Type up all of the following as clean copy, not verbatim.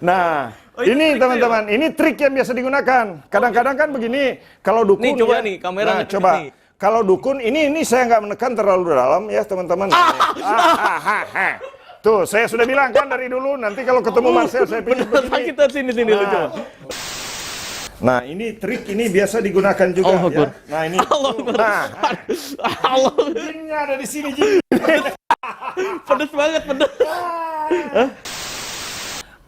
Nah, Oh, ini ini teman-teman, ini trik yang biasa digunakan. Kadang-kadang kan begini, kalau dukun Nih, coba ya, nih, kamera nah, ngecek coba. nih. Kalau dukun, ini saya nggak menekan terlalu dalam ya teman-teman. Tuh, saya sudah bilang kan dari dulu, nanti kalau ketemu Marcel saya pijit begini. Kita sini lu coba. Nah, ini trik ini biasa digunakan juga Allah ya. Akbar. Nah, ini. Allah Akbar. Nah, Allah, jinnya ada di sini jin. pedes banget, pedes.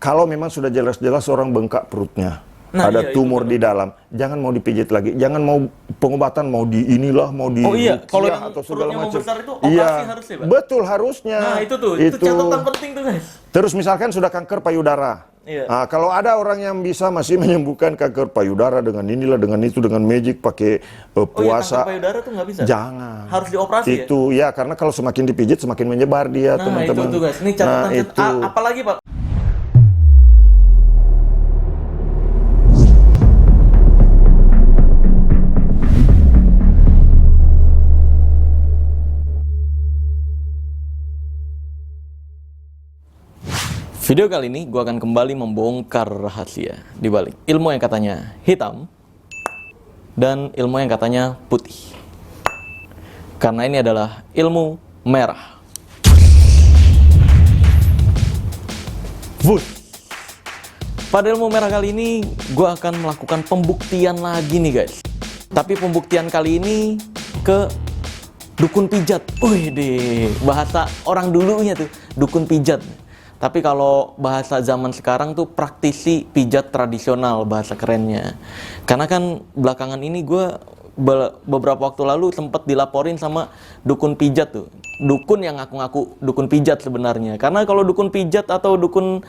Kalau memang sudah jelas-jelas orang bengkak perutnya, Nah, ada iya, tumor di dalam, jangan mau dipijit lagi, jangan mau pengobatan mau di inilah, mau di Oh iya, kalau ruqyah yang atau segala perutnya mau macam. besar itu operasi Iya, harusnya, Pak? betul harusnya. Nah, itu tuh, itu catatan penting tuh, guys. Terus misalkan sudah kanker payudara. Iya. Nah, kalau ada orang yang bisa masih menyembuhkan kanker payudara dengan inilah, dengan itu, dengan magic, pakai puasa. Kanker payudara tuh nggak bisa? Jangan. Harus dioperasi ya? Itu ya, karena kalau semakin dipijit semakin menyebar dia, Nah, teman-teman. itu tuh, guys. Ini catatan. Nah, itu. Apalagi, Pak? Video kali ini gue akan kembali membongkar rahasia di balik ilmu yang katanya hitam dan ilmu yang katanya putih. Karena ini adalah ilmu merah. Wood. Pada ilmu merah kali ini gue akan melakukan pembuktian lagi nih guys. Tapi pembuktian kali ini ke dukun pijat. Wih deh, bahasa orang dulunya tuh dukun pijat. Tapi kalau bahasa zaman sekarang tuh praktisi pijat tradisional bahasa kerennya. Karena kan belakangan ini gue beberapa waktu lalu sempat dilaporin sama dukun pijat tuh. Dukun yang ngaku-ngaku dukun pijat sebenarnya. Karena kalau dukun pijat atau dukun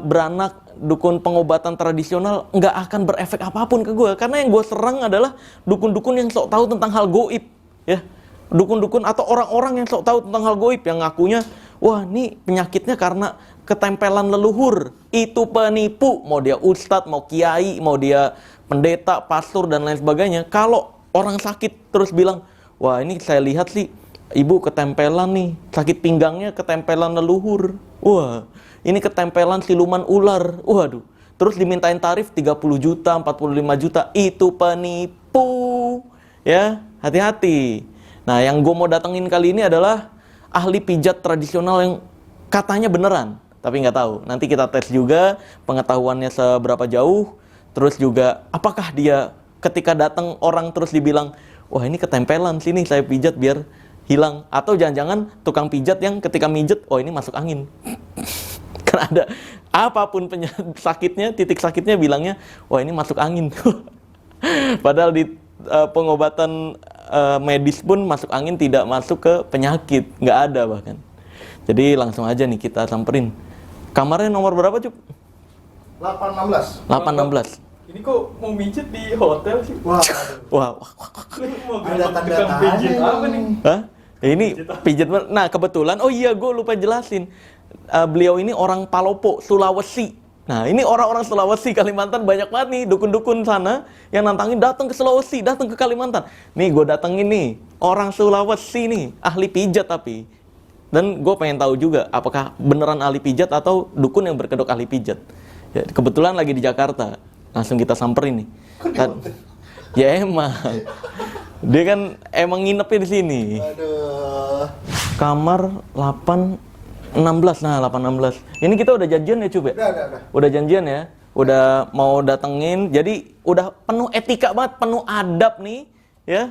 beranak, dukun pengobatan tradisional nggak akan berefek apapun ke gue. Karena yang gue serang adalah dukun-dukun yang sok tahu tentang hal goib. Ya, dukun-dukun atau orang-orang yang sok tahu tentang hal goib yang ngakunya, wah, ini penyakitnya karena ketempelan leluhur. Itu penipu. Mau dia ustadz, mau kiai, mau dia pendeta, pastor, dan lain sebagainya. Kalau orang sakit terus bilang, wah, ini saya lihat sih, ibu ketempelan nih. Sakit pinggangnya ketempelan leluhur. Wah, ini ketempelan siluman ular. Waduh. Terus dimintain tarif 30 juta, 45 juta. Itu penipu. Ya, hati-hati. Nah, yang gue mau datengin kali ini adalah ahli pijat tradisional yang katanya beneran, tapi nggak tahu. Nanti kita tes juga pengetahuannya seberapa jauh. Terus juga apakah dia ketika datang orang terus dibilang, wah, ini ketempelan sini saya pijat biar hilang. Atau jangan-jangan tukang pijat yang ketika mijet, oh, ini masuk angin. Karena ada apapun sakitnya, titik sakitnya bilangnya, wah, ini masuk angin. Padahal di pengobatan medis pun masuk angin tidak masuk ke penyakit, nggak ada bahkan. Jadi langsung aja nih kita samperin. Kamarnya nomor berapa, Cup? 816. 816. Ini kok mau mijet di hotel sih? Wah, Wah. Ada tanda pijit apa nih? Hah? Ini pijat. Nah, kebetulan, oh iya, gue lupa jelasin. Beliau ini orang Palopo, Sulawesi. Nah, ini orang-orang Sulawesi, Kalimantan banyak banget nih dukun-dukun sana yang nantangin datang ke Sulawesi, datang ke Kalimantan. Nih, gue datengin nih orang Sulawesi nih, ahli pijat tapi. Dan gue pengen tahu juga apakah beneran ahli pijat atau dukun yang berkedok ahli pijat. Ya, kebetulan lagi di Jakarta, langsung kita samperin nih. Ya emang, dia kan emang nginepnya di sini. aduh. Kamar 816, nah 816. Ini kita udah janjian ya, Cub ya? Udah. Udah janjian ya? Udah mau datengin, jadi udah penuh etika banget, penuh adab nih, ya.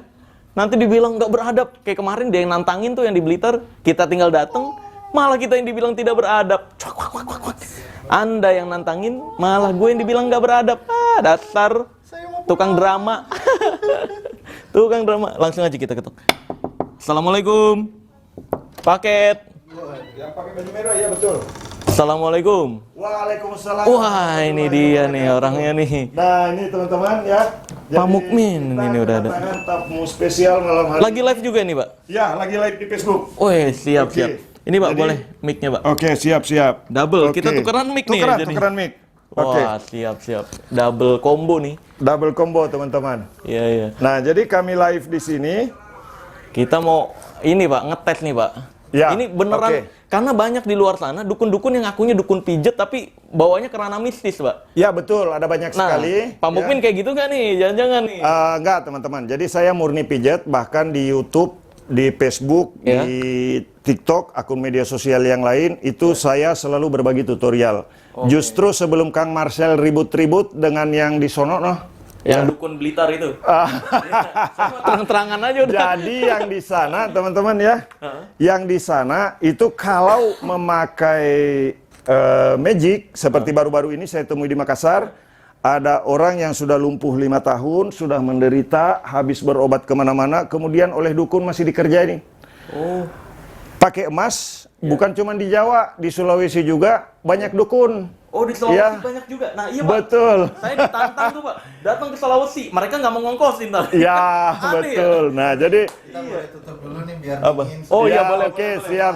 Nanti dibilang nggak beradab, kayak kemarin dia yang nantangin tuh yang di Blitar, kita tinggal dateng, malah kita yang dibilang tidak beradab. Anda yang nantangin, malah gue yang dibilang nggak beradab. Ah, dasar tukang drama. Tukang drama. Langsung aja kita ketok. Assalamualaikum. Paket. Yang pakai baju merah ya, betul. Assalamualaikum. Waalaikumsalam. Wah, ini dia nih orangnya nih. Nah, ini teman-teman ya. Pak Mukmin ini udah ada. Tamu spesial malam hari. Lagi live juga nih, Pak? Ya, lagi live di Facebook. Wih, siap, Oke. siap. Ini, Pak, Jadi- boleh mic-nya, Pak? Oke, siap. Double, Oke. kita tukeran mic nih. jadi. Tukeran mic. Oke. Wah, siap. Double combo nih. Double combo, teman-teman. Iya. Nah, jadi kami live di sini. Kita mau ini, Pak, ngetes nih, Pak. Ya, Ini beneran, oke. karena banyak di luar sana dukun-dukun yang ngakunya dukun pijet tapi bawanya ke ranah mistis, Pak. Ya betul, ada banyak Nah, sekali. Pak Mukmin kayak gitu nggak nih? Jangan-jangan nih. Enggak teman-teman, jadi saya murni pijat, bahkan di YouTube, di Facebook, Ya. di TikTok, akun media sosial yang lain, itu saya selalu berbagi tutorial. Justru sebelum Kang Marcel ribut-ribut dengan yang di sono, noh. Yang dukun Blitar itu. Sama terang-terangan aja udah. Jadi yang di sana, teman-teman ya, yang di sana itu kalau memakai magic, seperti baru-baru ini saya temui di Makassar, ada orang yang sudah lumpuh 5 tahun, sudah menderita, habis berobat kemana-mana, kemudian oleh dukun masih dikerjain. Oh. Pakai emas, bukan cuma di Jawa, di Sulawesi juga banyak dukun. Oh, di Sulawesi Ya. banyak juga. Nah, iya, Pak. Betul. Saya ditantang tuh, Pak. Datang ke Sulawesi, mereka nggak mau ngongkosin tadi. Ya, Aneh betul. Nah, jadi Kita boleh tutup dulu nih biar Apa? dingin. Oh, iya, ya, boleh. oke,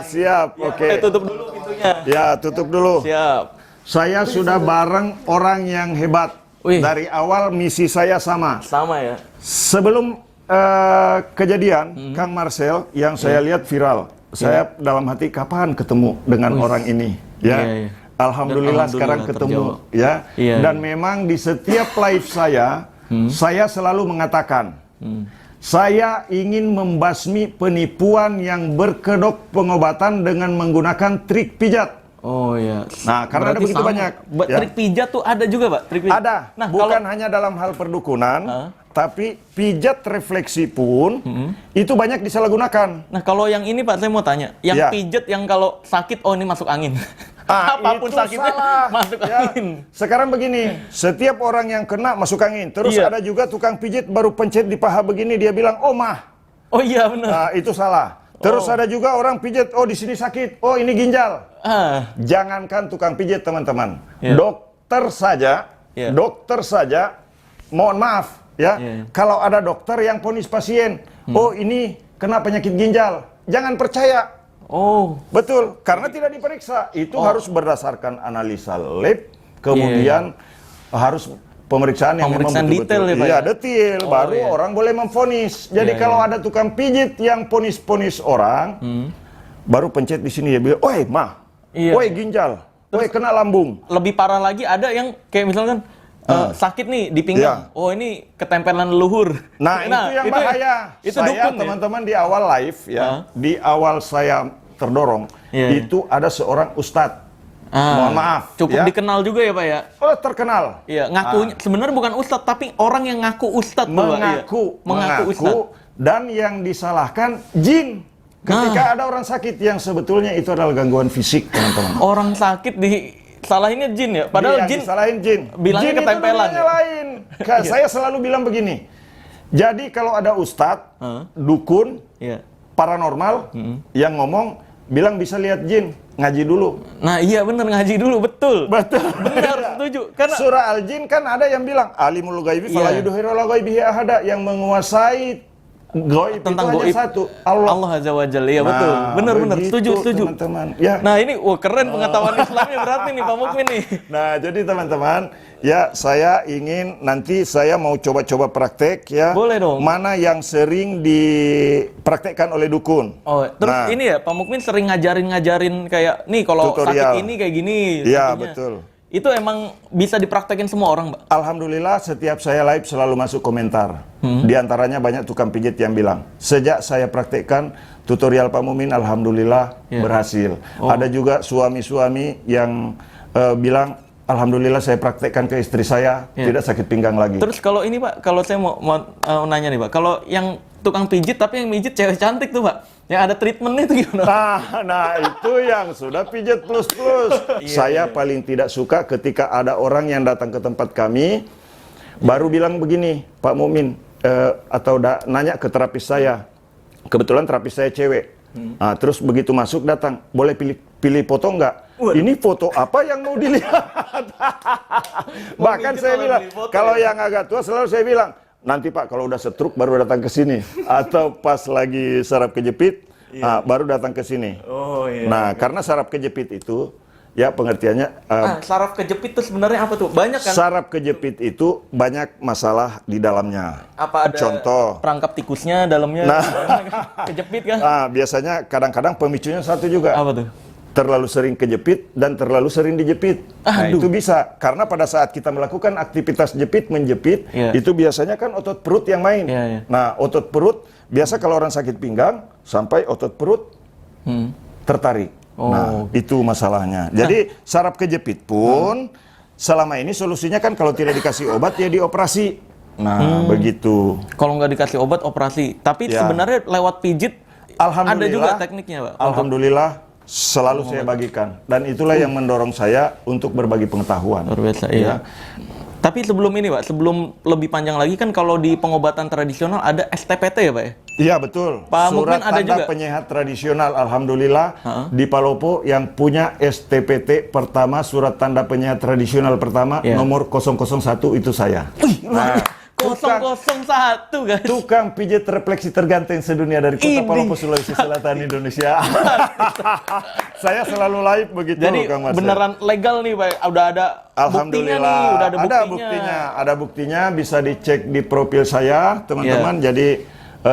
siap. Oke. Tutup dulu pintunya. Ya, tutup dulu. Siap. Saya sudah bareng orang yang hebat. Wih. Dari awal misi saya sama. Sama ya. Sebelum kejadian, Kang Marcel yang saya lihat viral. Saya dalam hati kapan ketemu dengan orang ini, ya. Iya, iya. Alhamdulillah Dan sekarang alhamdulillah ketemu, ya. Iya, Dan memang di setiap live saya selalu mengatakan, saya ingin membasmi penipuan yang berkedok pengobatan dengan menggunakan trik pijat. Oh iya. Nah, karena ada Berarti begitu sama. banyak, ya. Trik pijat tuh ada juga, Pak? Trik pijat. Ada, Nah, bukan kalau hanya dalam hal perdukunan, tapi pijat refleksi pun itu banyak disalahgunakan. Nah, kalau yang ini Pak, saya mau tanya. Yang Ya. pijet yang kalau sakit, oh ini masuk angin. Apapun itu sakitnya, salah. masuk Ya. angin. Sekarang begini, setiap orang yang kena masuk angin. Terus Iya. ada juga tukang pijit baru pencet di paha begini, dia bilang, oh mah. Oh iya, benar. Nah, itu salah. Terus ada juga orang pijit, oh di sini sakit, oh ini ginjal. Jangankan tukang pijit teman-teman, Iya. dokter saja, mohon maaf ya, Iya. kalau ada dokter yang vonis pasien, oh ini kena penyakit ginjal, jangan percaya. Oh, Betul, karena tidak diperiksa. Itu harus berdasarkan analisa lab, kemudian harus pemeriksaan yang Pemeriksaan memang detail ya, Pak, Iya, ya? detail. Oh, Baru iya. orang boleh memvonis. Jadi Iya, kalau iya. ada tukang pijit yang ponis-ponis orang, baru pencet di sini dia bilang, "Oi, mah. Iya. Oi, ginjal. Oi, kena lambung." lebih parah lagi ada yang kayak misalkan sakit nih di pinggang. Iya. Oh, ini ketempelan leluhur. Nah, itu yang bahaya. Itu Saya, dukun ya? teman-teman, di awal live ya, di awal saya terdorong, Iya. itu ada seorang ustadz. Mohon maaf. Cukup ya. dikenal juga ya, Pak ya? Oh, terkenal. Iya, ngakunya sebenarnya bukan ustadz tapi orang yang ngaku ustadz tuh, Pak. Iya. Mengaku ustadz. Dan yang disalahkan jin. Ketika ada orang sakit yang sebetulnya itu adalah gangguan fisik, teman-teman. Orang sakit disalahinnya jin ya, padahal Yang jin disalahin jin. bilangnya Jin ketempelan itu dunianya ya? lain. Saya selalu bilang begini. Jadi kalau ada ustadz, dukun, Iya. paranormal yang ngomong bilang bisa lihat jin, ngaji dulu. Nah, iya bener, ngaji dulu, betul. Betul. Benar, setuju. Karena Surah Al-Jin kan ada yang bilang alimul ghaibi Iya. fala yudhiru ala ghaibihi ahada, yang menguasai gaib tentang itu hanya goib satu, Allah. Allah Azza wa Jalla. Iya, betul. Nah, Bener, begitu, setuju. teman-teman. Ya. Nah, ini wah keren pengetahuan Islamnya berarti nih Pak Mukmin nih. Nah, jadi teman-teman, ya saya ingin nanti saya mau coba-coba praktek ya. Boleh dong. Mana yang sering dipraktekkan oleh dukun. Oh, terus Nah. ini ya Pak Mukmin sering ngajarin kayak nih kalau Tutorial. sakit ini kayak gini. Iya, sakitnya. betul. Itu emang bisa dipraktekin semua orang, Pak? Alhamdulillah setiap saya live selalu masuk komentar. Di antaranya banyak tukang pijit yang bilang, sejak saya praktekkan tutorial Pak Mumin, alhamdulillah berhasil. Ada juga suami-suami yang bilang, alhamdulillah saya praktekkan ke istri saya, tidak sakit pinggang lagi. Terus kalau ini Pak, kalau saya mau nanya nih Pak, kalau yang tukang pijit tapi yang mijit cewek cantik tuh Pak, yang ada treatmentnya itu gimana? Nah itu yang sudah pijat plus-plus. Saya paling tidak suka ketika ada orang yang datang ke tempat kami, baru bilang begini, Pak Mumin, atau nanya ke terapis saya. Kebetulan terapis saya cewek. Nah, terus begitu masuk datang, boleh pilih foto nggak? Ini foto apa yang mau dilihat? Bahkan saya bilang, kalau yang agak tua selalu saya bilang, nanti Pak kalau udah setruk baru datang ke sini, atau pas lagi saraf kejepit baru datang ke sini. Oh iya. Nah, karena saraf kejepit itu ya pengertiannya. Saraf kejepit itu sebenarnya apa tuh? Banyak kan? Saraf kejepit itu banyak masalah di dalamnya. Apa ada Contoh. perangkap tikusnya dalamnya Nah. kejepit kan? Nah, biasanya kadang-kadang pemicunya satu juga. Apa tuh? Terlalu sering kejepit dan terlalu sering dijepit. Nah, Aduh. itu bisa. Karena pada saat kita melakukan aktivitas menjepit, Iya. itu biasanya kan otot perut yang main. Iya, iya. Nah, otot perut, biasa kalau orang sakit pinggang, sampai otot perut tertarik. Oh. Nah, itu masalahnya. Jadi, saraf kejepit pun, selama ini solusinya kan kalau tidak dikasih obat, ya dioperasi. Nah, begitu. Kalau nggak dikasih obat, operasi. Tapi Ya. sebenarnya lewat pijit, ada juga tekniknya, Pak. Alhamdulillah, selalu saya bagikan. Dan itulah yang mendorong saya untuk berbagi pengetahuan. Luar biasa, iya. Tapi sebelum ini, Pak, sebelum lebih panjang lagi kan kalau di pengobatan tradisional ada STPT ya, Pak ya? Iya, betul. Pak Surat Mukmin ada tanda juga? penyehat tradisional, alhamdulillah, di Palopo yang punya STPT pertama, surat tanda penyehat tradisional pertama, Iya. nomor 001 itu saya. Nah, 001, guys. tukang pijit refleksi terganteng sedunia dari kota Ini. Palopo, Sulawesi Selatan, Indonesia. Saya selalu live begitu, Jadi Kang Marcel. beneran legal nih, Pak. Udah ada buktinya Alhamdulillah, nih, udah ada buktinya. ada buktinya, bisa dicek di profil saya, teman-teman. Jadi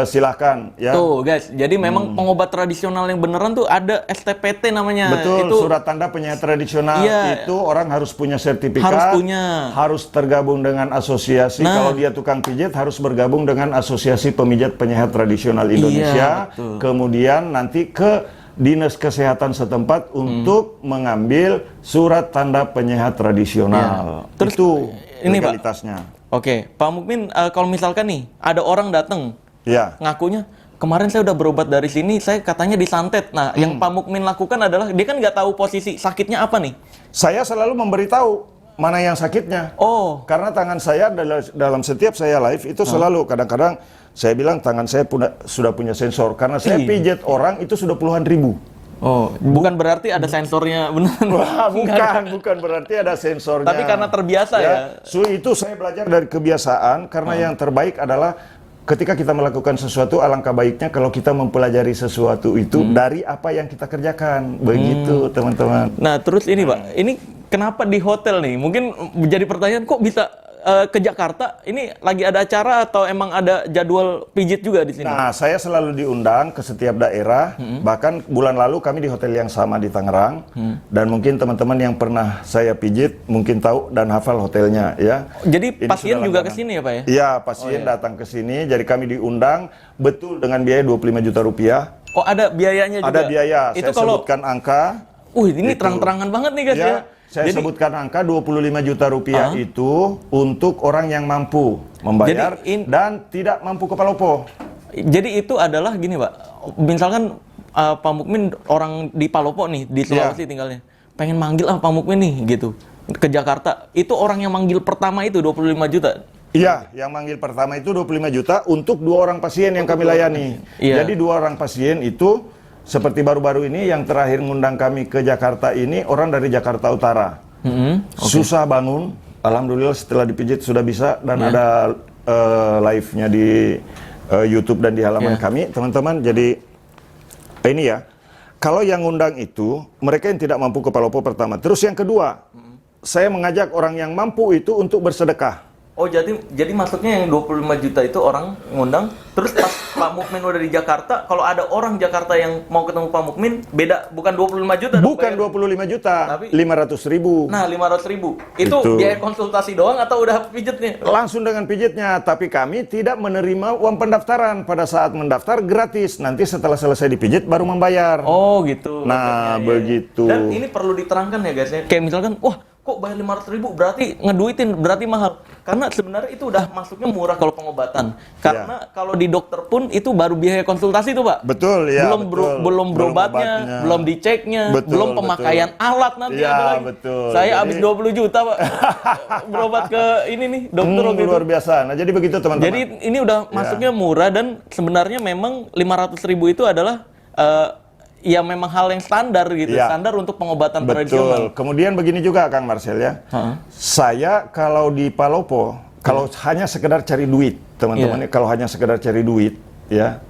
silahkan ya. Tuh, guys. Jadi memang pengobat tradisional yang beneran tuh ada STPT namanya. Betul, Itu surat tanda penyehat tradisional Iya. itu orang harus punya sertifikat, Harus punya. harus tergabung dengan asosiasi. Nah. Kalau dia tukang pijit harus bergabung dengan Asosiasi Pemijat Penyehat Tradisional Indonesia. betul. Kemudian nanti ke Dinas Kesehatan setempat untuk mengambil surat tanda penyehat tradisional. Iya. Terus, itu ini, Pak. legalitasnya. Oke, Pak Mukmin, kalau misalkan nih ada orang datang Ya. ngakunya kemarin saya udah berobat dari sini, saya katanya disantet. Nah, yang Pak Mukmin lakukan adalah dia kan nggak tahu posisi sakitnya apa nih. Saya selalu memberitahu mana yang sakitnya. Oh, Karena tangan saya dalam setiap saya live itu selalu kadang-kadang saya bilang tangan saya sudah punya sensor. Karena saya Ih. pijat orang itu sudah puluhan ribu. oh, bukan berarti ada sensornya beneran. Wah, bukan berarti ada sensornya. Tapi karena terbiasa ya. Itu saya belajar dari kebiasaan karena yang terbaik adalah ketika kita melakukan sesuatu, alangkah baiknya kalau kita mempelajari sesuatu itu dari apa yang kita kerjakan. Begitu, teman-teman. Nah, terus ini, Pak, ini kenapa di hotel nih? Mungkin menjadi pertanyaan kok bisa ke Jakarta? Ini lagi ada acara atau emang ada jadwal pijit juga di sini? Nah, saya selalu diundang ke setiap daerah. Bahkan bulan lalu kami di hotel yang sama di Tangerang. Dan mungkin teman-teman yang pernah saya pijit mungkin tahu dan hafal hotelnya ya. Jadi Ini pasien sudah juga ke langganan. sini ya, Pak ya? Iya, pasien datang ke sini. Jadi kami diundang betul dengan biaya 25 juta rupiah. Oh, ada biayanya juga? Ada biaya. Itu Saya kalau, sebutkan angka. ini Itu. terang-terangan banget nih, guys ya. Saya Jadi, sebutkan angka 25 juta rupiah itu untuk orang yang mampu membayar Jadi dan tidak mampu ke Palopo. jadi itu adalah gini, Pak. Misalkan Pak Mukmin orang di Palopo nih, di Sulawesi tinggalnya. Pengen manggil Pak Mukmin nih, gitu. Ke Jakarta. Itu orang yang manggil pertama itu 25 juta. Iya, yang manggil pertama itu 25 juta untuk 2 orang pasien yang kami layani. Iya. Jadi 2 orang pasien itu seperti baru-baru ini yang terakhir ngundang kami ke Jakarta ini orang dari Jakarta Utara. Susah bangun, alhamdulillah setelah dipijit sudah bisa dan ada live-nya di YouTube dan di halaman kami, teman-teman. Jadi ini ya, kalau yang ngundang itu mereka yang tidak mampu ke Palopo pertama. Terus yang kedua, saya mengajak orang yang mampu itu untuk bersedekah. Oh, jadi maksudnya yang 25 juta itu orang ngundang, terus pas Pak Mukmin udah di Jakarta, kalau ada orang Jakarta yang mau ketemu Pak Mukmin, beda, bukan 25 juta dong, Bukan Pak, ya? 25 juta, Tapi- 500.000. Nah, 500.000. Itu Itu. biaya konsultasi doang atau udah pijetnya? Langsung dengan pijitnya, tapi kami tidak menerima uang pendaftaran. Pada saat mendaftar gratis, nanti setelah selesai dipijit baru membayar. Oh, gitu. Nah, Iya, iya. begitu. Dan ini perlu diterangkan ya, guys ya. Kayak misalkan, wah, kok bayar 500.000 berarti ngeduitin, berarti mahal. Karena sebenarnya itu udah masuknya murah kalau pengobatan. Karena kalau di dokter pun itu baru biaya konsultasi tuh, Pak. Betul ya, Belum berobatnya, belum diceknya, Betul, belum pemakaian alat nanti Ya, ada lagi. betul. Saya Jadi- habis 20 juta, Pak. Berobat ke ini nih, dokter waktu itu. luar biasa. Nah, jadi begitu teman-teman. Jadi ini udah masuknya murah dan sebenarnya memang 500.000 itu adalah ya memang hal yang standar gitu, Iya. standar untuk pengobatan tradisional. Betul. Kemudian begini juga Kang Marcel ya. Saya kalau di Palopo, kalau hanya sekedar cari duit, teman-teman, kalau hanya sekedar cari duit, ya,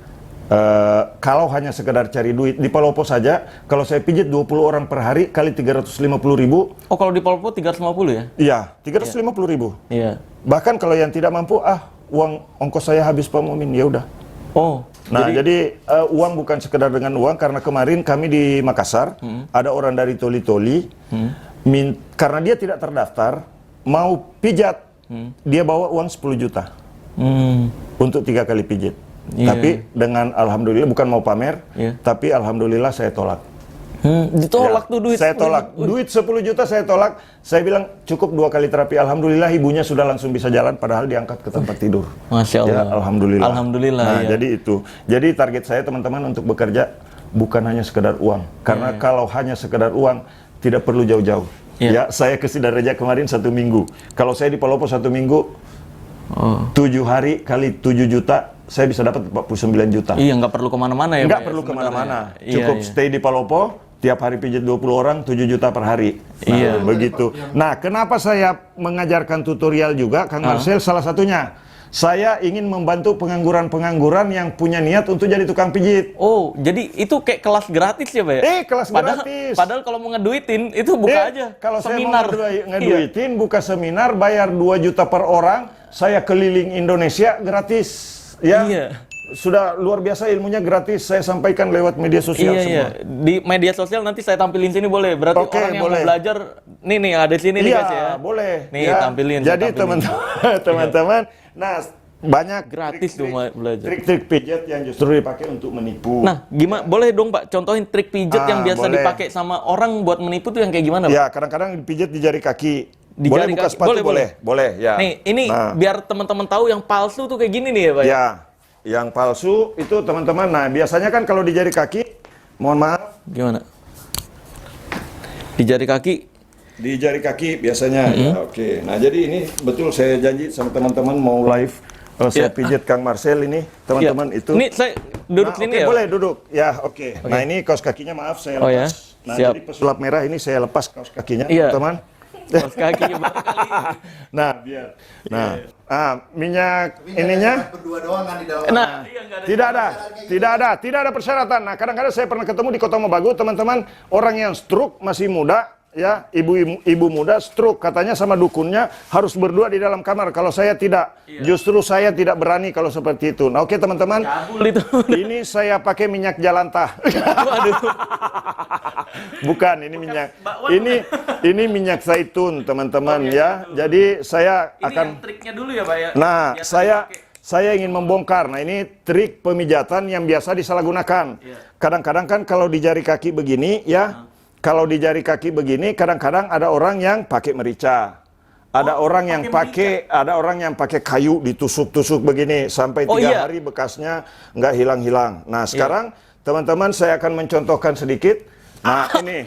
Kalau hanya sekedar cari duit di Palopo saja, kalau saya pijit 20 orang per hari kali 350.000, Oh, kalau di Polpo 350 ya? iya 350.000. Iya. Bahkan kalau yang tidak mampu, uang ongkos saya habis Pak Mumin, ya udah. Oh, Nah, jadi uang bukan sekedar dengan uang, karena kemarin kami di Makassar ada orang dari Toli-Toli, karena dia tidak terdaftar, mau pijat, dia bawa uang 10 juta untuk 3 kali pijit. Iya. Tapi dengan alhamdulillah, bukan mau pamer, Iya. tapi alhamdulillah saya tolak. Ditolak Ya, tuh duit. saya tolak. Duit 10 juta saya tolak. Saya bilang cukup 2 kali terapi. Alhamdulillah ibunya sudah langsung bisa jalan, padahal diangkat ke tempat tidur. Masya Allah. Ya, alhamdulillah. Alhamdulillah, Nah, ya. jadi itu. Jadi target saya teman-teman untuk bekerja bukan hanya sekedar uang. Karena kalau hanya sekedar uang tidak perlu jauh-jauh. Iya. Ya, saya ke Sidareja kemarin 1 minggu. Kalau saya di Palopo 1 minggu, 7 hari kali 7 juta, saya bisa dapat 49 juta. Iya, nggak perlu kemana-mana ya. Nggak Pak, ya, perlu sebenarnya. kemana-mana. Iya, Cukup iya. stay di Palopo, tiap hari pijit 20 orang, 7 juta per hari. Nah, Iya. begitu. Nah, kenapa saya mengajarkan tutorial juga, Kang Marcel? Salah satunya, saya ingin membantu pengangguran-pengangguran yang punya niat untuk jadi tukang pijit. Oh, jadi itu kayak kelas gratis ya, Pak? Ya? Kelas gratis. Padahal kalau mau ngeduitin, itu buka aja Kalau seminar. saya mau ngeduitin, buka seminar, bayar 2 juta per orang, saya keliling Indonesia gratis. Ya. Iya. Sudah luar biasa ilmunya, gratis. Saya sampaikan lewat media sosial Iya, semua. iya. Di media sosial nanti saya tampilin sini boleh. Berarti Oke, orang yang boleh. mau belajar, nih ada sini nih Iya, guys ya. boleh. Nih, Ya. tampilin. Jadi saya tampilin. teman-teman, nah banyak Gratis tuh belajar. trik-trik pijat yang justru dipakai untuk menipu. Nah, gimana? Boleh dong, Pak, contohin trik pijat yang biasa boleh. dipakai sama orang buat menipu tuh yang kayak gimana, Pak? Ya, kadang-kadang dipijat di jari kaki. Di boleh jari buka kaki. sepatu, Boleh. boleh. Ya. Nih, ini Nah. biar teman-teman tahu yang palsu tuh kayak gini nih ya, Pak. Ya, yang palsu itu teman-teman. Nah, biasanya kan kalau di jari kaki, mohon maaf, Gimana? Di jari kaki. di jari kaki biasanya. Ya, oke. Nah, jadi ini betul saya janji sama teman-teman mau live. Saya Ya. pijat Kang Marcel ini, teman-teman Ya. itu. Ini saya duduk Nah, sini oke, ya. boleh duduk. Ya, oke. Nah, ini kaos kakinya maaf saya lepas. Oh, ya. Nah, Siap. jadi pesulap merah ini saya lepas kaos kakinya, Iya. teman-teman. Kaos kakinya barangkali. Nah, biar. Nah, minyak ininya Berdua doang kan di dalam. Nah, tidak ada persyaratan. Nah, kadang-kadang saya pernah ketemu di Kota Mobagu, teman-teman, orang yang stroke masih muda, ya, ibu muda stroke, katanya sama dukunnya harus berdua di dalam kamar. Kalau saya tidak, justru saya tidak berani kalau seperti itu. Nah, oke teman-teman, cabul itu. ini saya pakai minyak jalantah. Waduh. Bukan, ini minyak. bakwan. Ini minyak zaitun, teman-teman, ya. Jadi saya Ini akan yang triknya dulu ya, Pak ya. Nah, Biasa dipakai. saya ingin membongkar. Nah, ini trik pemijatan yang biasa disalahgunakan. Iya. Kadang-kadang kan kalau di jari kaki begini, ya, kalau di jari kaki begini, kadang-kadang ada orang yang pakai merica. Ada orang yang pakai kayu ditusuk-tusuk begini sampai 3 hari bekasnya nggak hilang-hilang. Nah, sekarang teman-teman saya akan mencontohkan sedikit. Nah, ini.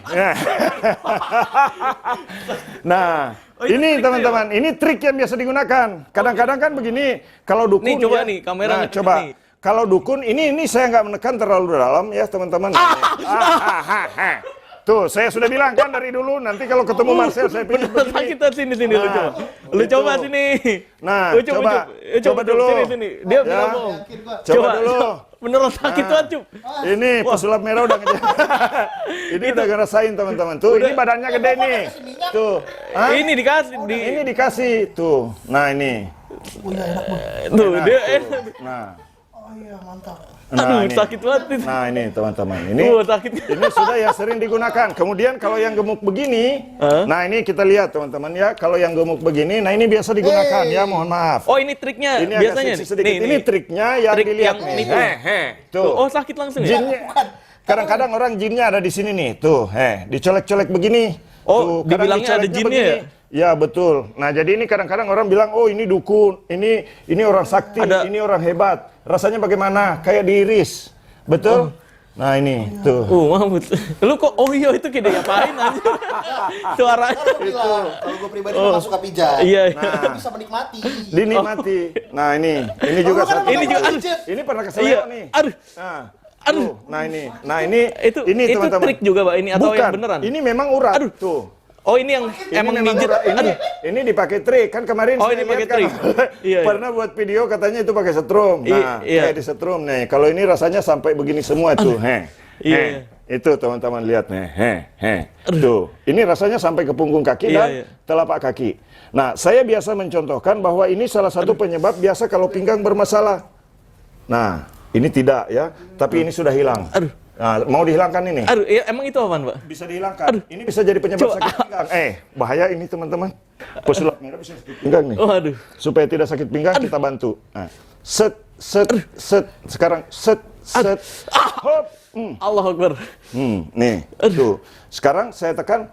Nah, ini teman-teman, ini trik yang biasa digunakan. Kadang-kadang kan begini, kalau dukun Nih, coba ya, nih, kamera nah, ngecek coba. nih. Kalau dukun, ini saya nggak menekan terlalu dalam ya teman-teman. Tuh, saya sudah bilang kan dari dulu, nanti kalau ketemu Marcel saya pilih Beneran begini. sakit sini lu Nah, coba. Lu gitu. coba sini. Nah, Ucup, coba. Ucup. Coba dulu. Sini. Dia Ya. bilang bohong. Coba dulu. Beneran sakit tuh, Cup. Ini pesulap merah udah ngejar. Ini udah ngerasain teman-teman. Tuh, ini badannya gede nih. Tuh. Hah? Ini dikasih Ini dikasih. Tuh. Nah, ini. tuh Nah, dia tuh. Nah. Oh iya, mantap. aduh ini. sakit banget itu. Nah, ini teman-teman. Ini Sakit. ini sudah yang sering digunakan. Kemudian kalau yang gemuk begini, nah ini kita lihat teman-teman ya. Kalau yang gemuk begini, nah ini biasa digunakan ya. Mohon maaf. Oh, ini triknya Ini biasanya agak seksi sedikit. Ini triknya yang Trik dilihat yang nih. nipu. Tuh. Oh, sakit langsung ya? Jinnya. Kadang-kadang orang jinnya ada di sini nih. Tuh, dicolek-colek begini. Oh, Tuh, kadang dibilangnya ada dicoleknya jinnya begini. Ya, betul. Nah, jadi ini kadang-kadang orang bilang, "Oh, ini dukun. Ini orang sakti, ini orang hebat." Rasanya bagaimana? Kayak diiris. Betul? Nah, ini tuh. Mahmud. Lu kok itu kayak diapain aja. Suaranya. Kalau gue pribadi nggak suka pijat. Iya. Nah. Bisa menikmati. Dinikmati. Nah, ini juga kan satu. ini juga, Ini pernah Iya. keseleo nih. Aduh. Nah, Aduh. tuh. Nah, ini Itu teman-teman. trik juga, Pak, ini atau Bukan. yang beneran? Ini memang urat. Aduh. Tuh. Oh, ini yang emang memang mijit. ini, Aduh. ini dipakai trik kan kemarin Oh, saya ini pakai lihat kan, trik. Iya, iya. pernah buat video katanya itu pakai setrum. Nah, Iya. kayak di setrum nih. Kalau ini rasanya sampai begini semua tuh. Iya. Itu teman-teman lihat nih. Tuh. Ini rasanya sampai ke punggung kaki Iya, dan iya. telapak kaki. Nah, saya biasa mencontohkan bahwa ini salah satu penyebab biasa kalau pinggang bermasalah. Nah, ini tidak ya, tapi ini sudah hilang. Aduh. Nah, mau dihilangkan ini? Aduh, ya, emang itu apaan, Pak? Bisa dihilangkan. Ini bisa jadi penyebab Coba. sakit pinggang. Bahaya ini teman-teman. Pesulap merah bisa sakit pinggang nih. Oh, aduh. Supaya tidak sakit pinggang kita bantu. Nah, set. Sekarang set. Hop. Allah Akbar. Nih. Tuh. Sekarang saya tekan,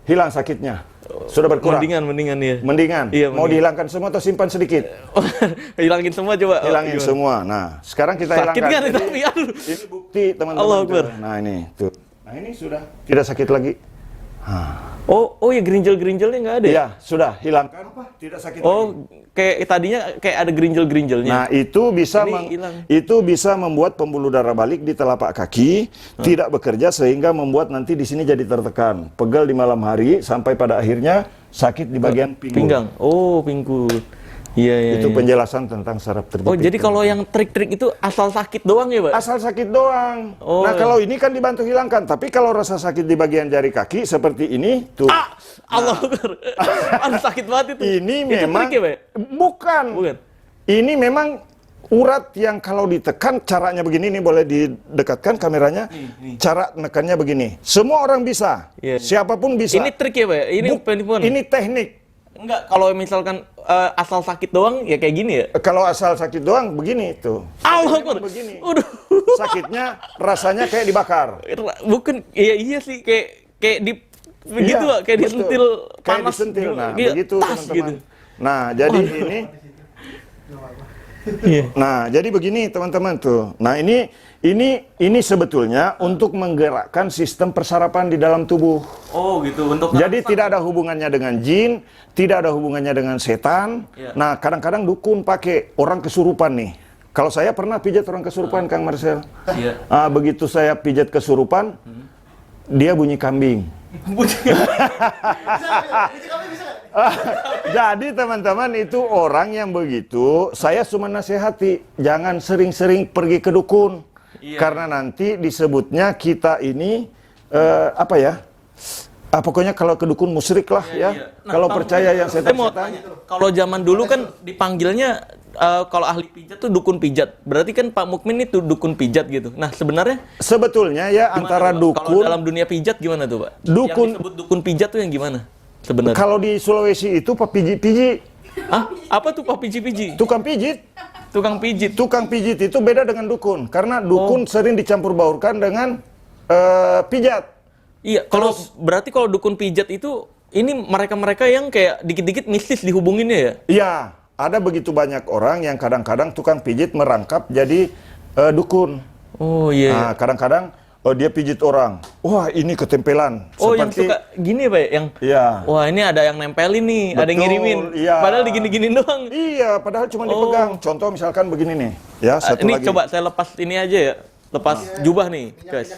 hilang sakitnya. Sudah berkurang. Mendingan ya. Mendingan. Iya, Mau mendingan. dihilangkan semua atau simpan sedikit? Hilangin semua coba. Hilangin Gimana? semua. Nah, sekarang kita Sakit hilangkan. kan Jadi, tapi aduh. ini bukti teman-teman. Allah Akbar. tuh. Nah, ini tuh. Nah, ini sudah tidak sakit lagi. Oh ya gerinjel-gerinjelnya nggak ada ya? Iya, sudah hilangkan. Tidak sakit lagi. Oh, kayak tadinya kayak ada gerinjel-gerinjelnya. Nah, itu bisa Ini hilang. itu bisa membuat pembuluh darah balik di telapak kaki tidak bekerja sehingga membuat nanti di sini jadi tertekan, pegal di malam hari sampai pada akhirnya sakit di bagian pinggul. Pinggang. Oh, pinggul. Iya. Itu penjelasan tentang saraf terjepit. Oh, jadi kalau yang trik-trik itu asal sakit doang ya, Pak? asal sakit doang. Oh, nah, iya. kalau ini kan dibantu hilangkan, tapi kalau rasa sakit di bagian jari kaki seperti ini tuh. Allah Akbar. Aduh, sakit banget itu. Ini Itu memang trik ya, Pak? bukan. Bukan. Ini memang urat yang kalau ditekan caranya begini nih, boleh didekatkan kameranya. Cara nekannya begini. Semua orang bisa. Iya. Siapapun bisa. Ini trik ya, Pak? Ini penipuan. Ini teknik. Enggak, kalau misalkan asal sakit doang ya kayak gini ya. Kalau asal sakit doang begini tuh. Allah Memang Akbar. begini. Udah. Sakitnya rasanya kayak dibakar. Bukan, iya sih kayak di begitu, Iya, Pak, kayak betul. disentil Kayak panas disentil. Nah, Iya, begitu tas teman-teman. gitu. Nah, jadi ini Iya. Nah, jadi begini teman-teman tuh. Nah, ini sebetulnya untuk menggerakkan sistem persarapan di dalam tubuh. Oh, gitu untuk Jadi tidak ada hubungannya dengan jin, tidak ada hubungannya dengan setan. Iya. Nah, kadang-kadang dukun pakai orang kesurupan nih. Kalau saya pernah pijat orang kesurupan, Kang Marcel. Iya. Begitu saya pijat kesurupan, dia bunyi kambing. Jadi teman-teman, itu orang yang begitu, saya cuma nasihati, jangan sering-sering pergi ke dukun. Iya. Karena nanti disebutnya kita ini, apa ya, pokoknya kalau ke dukun musyrik lah ya. Iya. Nah, Kalau percaya yang saya mau setan-setan. tanya, kalau zaman dulu kan dipanggilnya kalau ahli pijat tuh dukun pijat. Berarti kan Pak Mukmin itu dukun pijat gitu. Nah, sebenarnya Sebetulnya ya antara gimana tuh, Pak? Kalau dukun, dalam dunia pijat gimana tuh, Pak? Dukun- Yang disebut dukun pijat tuh yang gimana? Sebenarnya. kalau di Sulawesi itu Pak Piji-Piji, Apa tuh Pak Piji-Piji? tukang pijit. Tukang pijit. Tukang pijit itu beda dengan dukun, karena dukun sering dicampur baurkan dengan pijat. Iya, kalau berarti kalau dukun pijat itu ini mereka-mereka yang kayak dikit-dikit mistis dihubunginnya ya? Iya, ada begitu banyak orang yang kadang-kadang tukang pijit merangkap jadi dukun. Oh iya. Nah, kadang-kadang dia pijit orang. Wah, ini ketempelan. Oh, yang suka gini ya, Pak? Yang Iya. wah, ini ada yang nempelin nih, ada yang Betul, ngirimin. iya. Padahal digini-ginin doang. Iya, padahal cuma dipegang. Contoh misalkan begini nih. Ya, satu Ini lagi. coba saya lepas ini aja ya. Lepas jubah nih, guys.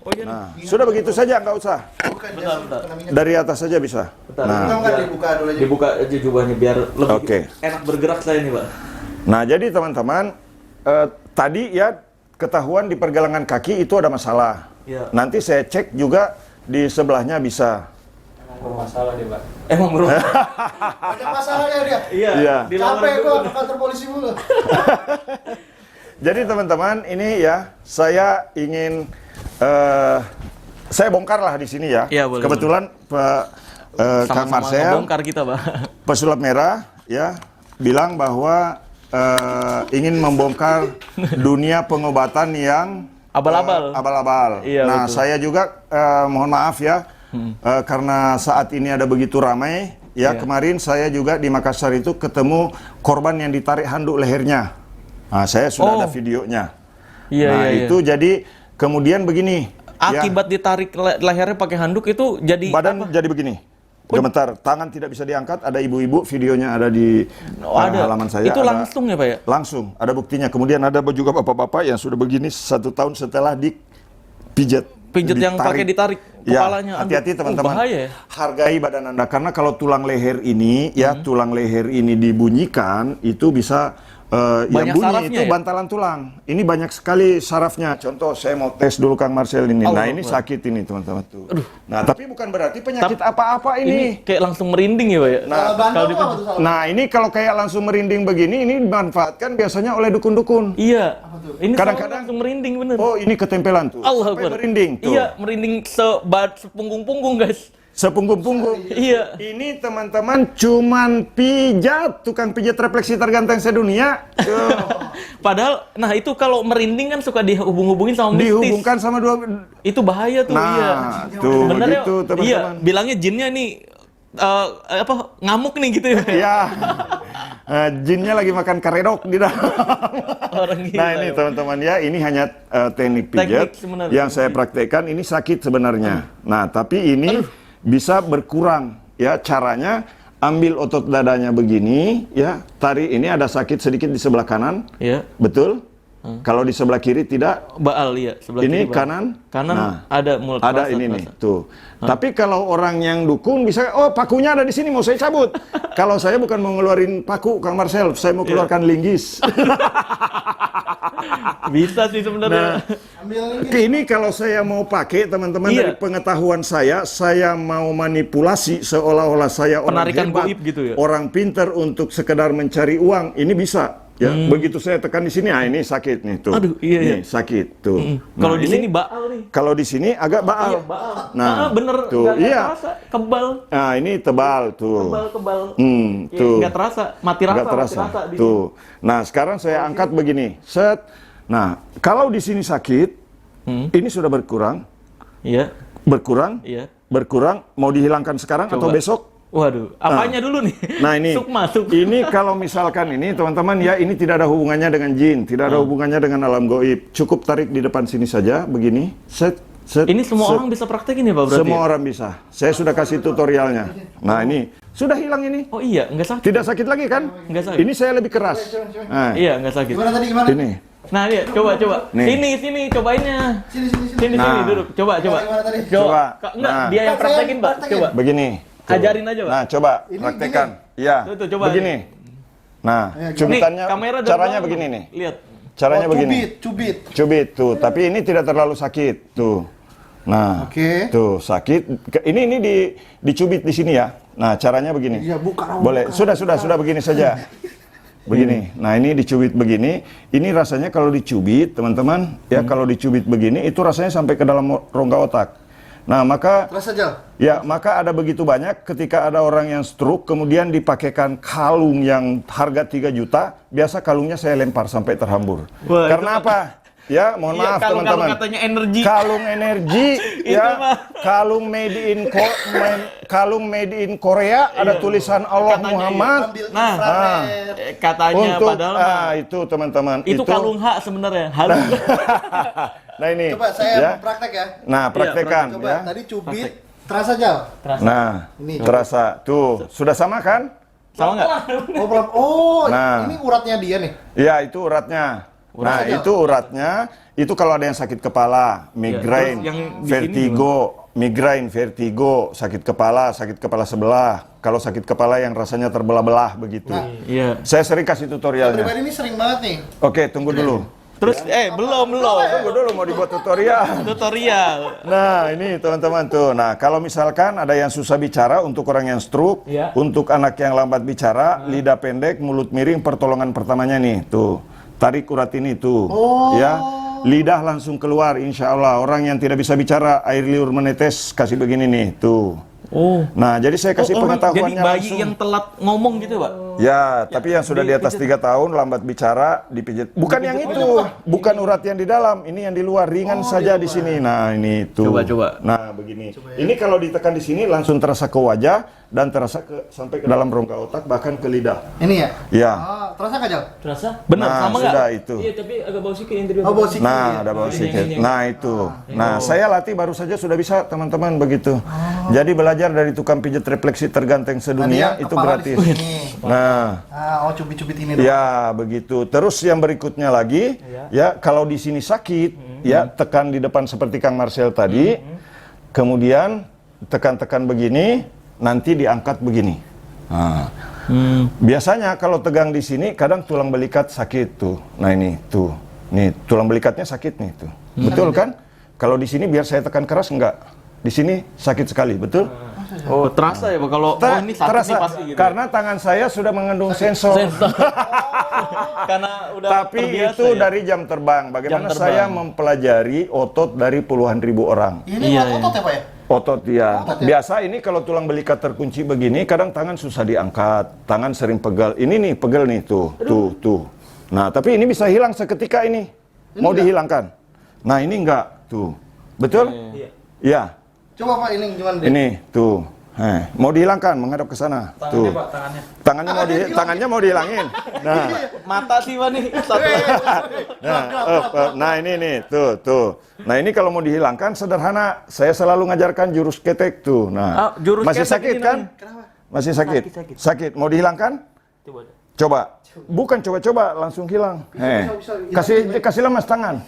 Oh iya. Nah, sudah begitu saja, nggak usah. Bentar. Dari atas saja bisa. Nah, Enggak dibuka dulu aja. Dibuka aja jubahnya biar lebih Oke. enak bergerak saya nih, Pak. nah, jadi teman-teman, tadi ya ketahuan di pergelangan kaki itu ada masalah. Iya. Nanti saya cek juga di sebelahnya bisa. Bermasalah dia, Pak. Emang bro. Banyak masalahnya dia. Iya. Iya. Dilawan Capek dulu. gua ke kantor polisi mulu. Jadi teman-teman, ini ya saya ingin saya bongkar lah di sini ya. Iya, boleh, Kebetulan Pak Kang Sama-sama Marcel, ngebongkar kita, Pak. pesulap merah ya bilang bahwa ingin membongkar dunia pengobatan yang Abal-abal. abal-abal. Iya, Nah, betul. saya juga mohon maaf ya karena saat ini ada begitu ramai ya. Iya. Kemarin saya juga di Makassar itu ketemu korban yang ditarik handuk lehernya. Nah, saya sudah ada videonya. Iya, Nah, iya, itu jadi kemudian begini. ya, Akibat ditarik lehernya pakai handuk itu jadi badan apa? jadi begini. Gemetar, tangan tidak bisa diangkat. Ada ibu-ibu, videonya ada di Ada. halaman saya. Itu ada- langsung ya, Pak ya? Langsung, ada buktinya. Kemudian ada juga bapak-bapak yang sudah begini 1 tahun setelah dipijat. Pijat yang pakai ditarik kepalanya. Ya, hati-hati Aduh, teman-teman. bahaya ya. Hargai badan Anda karena kalau tulang leher ini tulang leher ini dibunyikan itu bisa yang Banyak bunyi sarafnya itu ya? bantalan tulang. Ini banyak sekali sarafnya. Contoh saya mau tes dulu Kang Marcel ini. Nah, Allah ini Akbar. sakit ini teman-teman tuh. Nah, tapi bukan berarti penyakit apa-apa Ini ini. kayak langsung merinding ya, Pak ya. Salah bantal kalau tuh apa dipijat. tuh salah? Nah, ini kalau kayak langsung merinding begini ini dimanfaatkan biasanya oleh dukun-dukun. Iya. Ini Kadang-kadang- kadang langsung merinding bener. Oh, ini ketempelan tuh. Allah Sampai Akbar. merinding tuh. Iya, merinding sepunggung-punggung, guys. Sepunggung-punggung. Iya. Ini teman-teman cuman pijat, tukang pijat refleksi terganteng sedunia. Padahal, nah itu kalau merinding kan suka dihubung-hubungin sama mistis. Dihubungkan sama dua. Itu bahaya tuh, iya. Nah, tuh Bener ya? gitu Iya, teman-teman. bilangnya jinnya nih ngamuk nih gitu ya. Ya, jinnya lagi makan karedok di dalam. Orang gila. Nah ini ya. teman-teman ya, ini hanya teknik pijat Teknik sebenarnya. yang saya praktekkan. Ini sakit sebenarnya. Nah tapi ini bisa berkurang ya. Caranya ambil otot dadanya begini ya, tarik. Ini ada sakit sedikit di sebelah kanan, Iya. betul? Kalau di sebelah kiri tidak. Baal ya, sebelah Ini kiri baal. kanan. Kanan Nah, ada mulut. ada terasa, ini nih, terasa. tuh. Tapi kalau orang yang dukun bisa, oh pakunya ada di sini, mau saya cabut. Kalau saya bukan mau ngeluarin paku, Kang Marcel, saya mau keluarkan linggis. Bisa sih sebenarnya. Ambil ini. Ini kalau saya mau pakai, teman-teman, Iya. dari pengetahuan saya mau manipulasi seolah-olah saya orang Penarikan hebat, goib gitu ya? orang pinter untuk sekedar mencari uang. Ini bisa. Ya, begitu saya tekan di sini, ini sakit nih tuh. Aduh, iya, iya. Nih, sakit tuh. Kalau Nah, di ini- sini baal nih. kalau di sini agak baal. Iya, baal. Nah, bener. tuh, Nggak iya. terasa. Kebal. Nah, ini tebal tuh. Kebal. Iya, Iya, tuh. nggak terasa. Mati rasa. Nggak terasa. Mati rasa di Tuh. Nah, sekarang saya angkat begini. Set. Nah, kalau di sini sakit, ini sudah berkurang. Iya. Berkurang. Iya. Berkurang. Mau dihilangkan sekarang atau Coba. besok? Waduh, apanya dulu nih? Nah, ini. Sukma. Ini kalau misalkan ini, teman-teman, ya ini tidak ada hubungannya dengan jin. Tidak ada hubungannya dengan alam goib. Cukup tarik di depan sini saja. Begini. Set. Set. Ini semua set. orang bisa praktekin ya, Pak, berarti? Semua ya? orang bisa. Saya sudah kasih tutorialnya. Nah, ini. Sudah hilang ini. Oh iya, nggak sakit. Tidak sakit lagi kan? Nggak sakit. Ini saya lebih keras. Nah, Iya, nggak sakit. Gimana tadi gimana? ini. Nah, lihat, coba. Nih. Sini, cobainnya. Sini. Nah. Duduk. Coba. Gimana tadi? Coba. Enggak, Nah. dia yang Saya praktekin, Pak. praktekin. Coba. Begini. Tuh. Ajarin aja, Pak. Nah, coba Ini praktekkan. Iya. Tuh, coba. Begini. Nah, Ayo, cubitannya Nih, kamera dari caranya belakang. begini nih. Lihat. Caranya Oh, begini. Cubit. Cubit tuh, tapi ini tidak terlalu sakit. Tuh. Nah, Oke. tuh sakit. Ini dicubit di sini ya. Nah, caranya begini. Iya, buka. Boleh. Sudah begini saja. Begini. Nah, ini dicubit begini. Ini rasanya kalau dicubit, teman-teman, ya kalau dicubit begini itu rasanya sampai ke dalam rongga otak. Nah, maka Terus aja. ya, maka ada begitu banyak ketika ada orang yang stroke kemudian dipakaikan kalung yang harga 3 juta, biasa kalungnya saya lempar sampai terhambur. Wah, Karena apa? Ya, mohon Iya, maaf kalau teman-teman. katanya energi. Kalung energi Itu ya, mah. kalung made in Korea ada tulisan Allah Katanya Muhammad. Ambil Nah. infrared. Katanya Untuk padahal mah, itu teman-teman itu kalung hak sebenarnya. Halus. Nah, ini Coba saya ya. praktek ya. Nah, praktekan Coba ya. tadi cubit. Terasa aja. Nah, Ini. terasa. Tuh, sudah sama kan? Sama nggak? Oh, belum. Oh, Nah. ini uratnya dia nih. Ya, itu uratnya. Nah, Uratnya. itu uratnya. Itu kalau ada yang sakit kepala, migrain, terus yang di sini vertigo, sakit kepala sebelah. Kalau sakit kepala yang rasanya terbelah-belah begitu. Nah. Iya. Saya sering kasih tutorialnya. Pribadi ini sering banget nih. Oke, tunggu dulu. Terus belum. Tunggu dulu mau dibuat tutorial. Tutorial. Nah, ini teman-teman tuh. Nah, kalau misalkan ada yang susah bicara untuk orang yang stroke, Iya. untuk anak yang lambat bicara, lidah pendek, mulut miring, pertolongan pertamanya nih, tuh. Tarik urat ini tuh. Ya. Lidah langsung keluar, insya Allah. Orang yang tidak bisa bicara, air liur menetes, kasih begini nih, tuh. Oh. Nah, jadi saya kasih Jadi pengetahuannya bayi langsung. yang telat ngomong gitu, Pak? Ya, tapi yang sudah di atas 3 tahun, lambat bicara, dipijit. Bukan yang itu, bukan urat yang di dalam, ini yang di luar, ringan saja di sini. Nah, ini tuh. Coba. Nah, begini. Ini kalau ditekan di sini langsung terasa ke wajah dan terasa sampai ke dalam rongga otak, bahkan ke lidah. Ini ya? Ya. Ah, terasa nggak, Jal? Terasa? Benar, Nah, sama nggak? sudah itu. Iya, tapi agak bau sikit yang tadi. Oh, bau sikit. Nah, ada bau sedikit. Nah, itu. Nah, saya latih baru saja sudah bisa, teman-teman, begitu. Jadi belajar dari tukang pijat refleksi terganteng sedunia Tadi yang itu kepala gratis. di sini. Nah, Ah, oh cubit-cubit ini dong. ya begitu. Terus yang berikutnya lagi, ya kalau di sini sakit, ya tekan di depan seperti Kang Marcel tadi, kemudian tekan-tekan begini, nanti diangkat begini. Nah, biasanya kalau tegang di sini, kadang tulang belikat sakit tuh. Nah ini tuh, nih tulang belikatnya sakit nih tuh, betul kan? Kalau di sini biar saya tekan keras enggak, di sini sakit sekali, betul? Oh, terasa ya Pak kalau ini sakit Terasa, nih pasti gitu. karena tangan saya sudah mengandung sensor. Karena udah Tapi terbiasa itu ya. dari jam terbang. Bagaimana Jam terbang. saya mempelajari otot dari puluhan ribu orang. Ini Iya, otot ya Pak ya? Otot ya. Biasa ini kalau tulang belikat terkunci begini, kadang tangan susah diangkat, tangan sering pegal. Ini nih pegel nih tuh. Nah, tapi ini bisa hilang seketika ini. Mau dihilangkan. Nah, ini enggak tuh. Betul? Iya. Coba Pak ini gimana deh? Ini tuh. Mau dihilangkan menghadap ke sana. Tuh. Tangannya Pak, tangannya. Tangannya mau dihilangin. Nah. Mata sih Pak nih. Satu. Nah ini nih, tuh. Nah ini kalau mau dihilangkan sederhana. Saya selalu ngajarkan jurus ketek tuh. Nah, Jurus masih ketek sakit ini kan? namanya. Masih sakit. Sakit. Mau dihilangkan? Coba. Coba. Bukan coba-coba, langsung hilang. Kasih lemas tangan.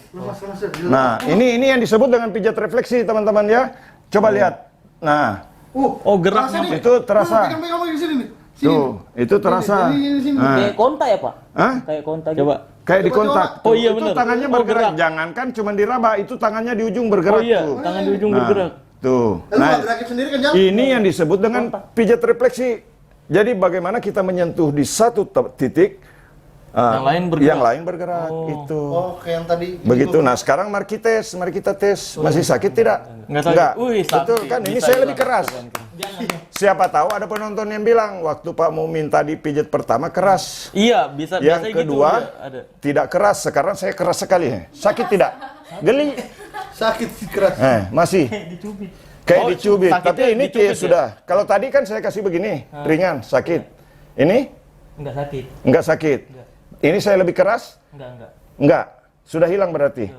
Nah, ini yang disebut dengan pijat refleksi, teman-teman ya. Coba lihat. Nah, Oh, gerak terasa nih. itu terasa. Pegang di sini nih. Sini. Tuh, itu terasa. Sini. Nah, Kayak kontak ya Pak? hah? Kayak kontak Coba. Kayak di kontak. Oh iya Itu benar. tangannya Oh, bergerak. gerak. Jangankan cuma diraba, itu tangannya di ujung bergerak Oh iya, tuh. tangan di ujung Nah, bergerak. tuh. Lalu Nah, Pak gerakin sendiri kan Jal? ini yang disebut dengan pijat refleksi. Jadi bagaimana kita menyentuh di satu titik, Yang lain bergerak. yang lain bergerak. Itu. Oh, kayak yang tadi. Begitu. Nah, sekarang mari kita tes. Masih sakit tidak? Nggak sakit. Wih, sakit. Betul kan? Ini Bisa saya lebih hilang. keras. Siapa tahu ada penonton yang bilang waktu Pak Mumin tadi pijat pertama keras. Iya, bisa Yang biasanya kedua gitu. Ada. tidak keras. Sekarang saya keras sekali. Sakit tidak? Geli? Sakit keras. Masih. Kayak Oh, dicubit. sakitnya Tapi ini dicubit ya? sudah. Kalau tadi kan saya kasih begini, ringan, sakit. Ini Enggak sakit. enggak sakit. Ini saya lebih keras? Enggak. Enggak. Sudah hilang berarti.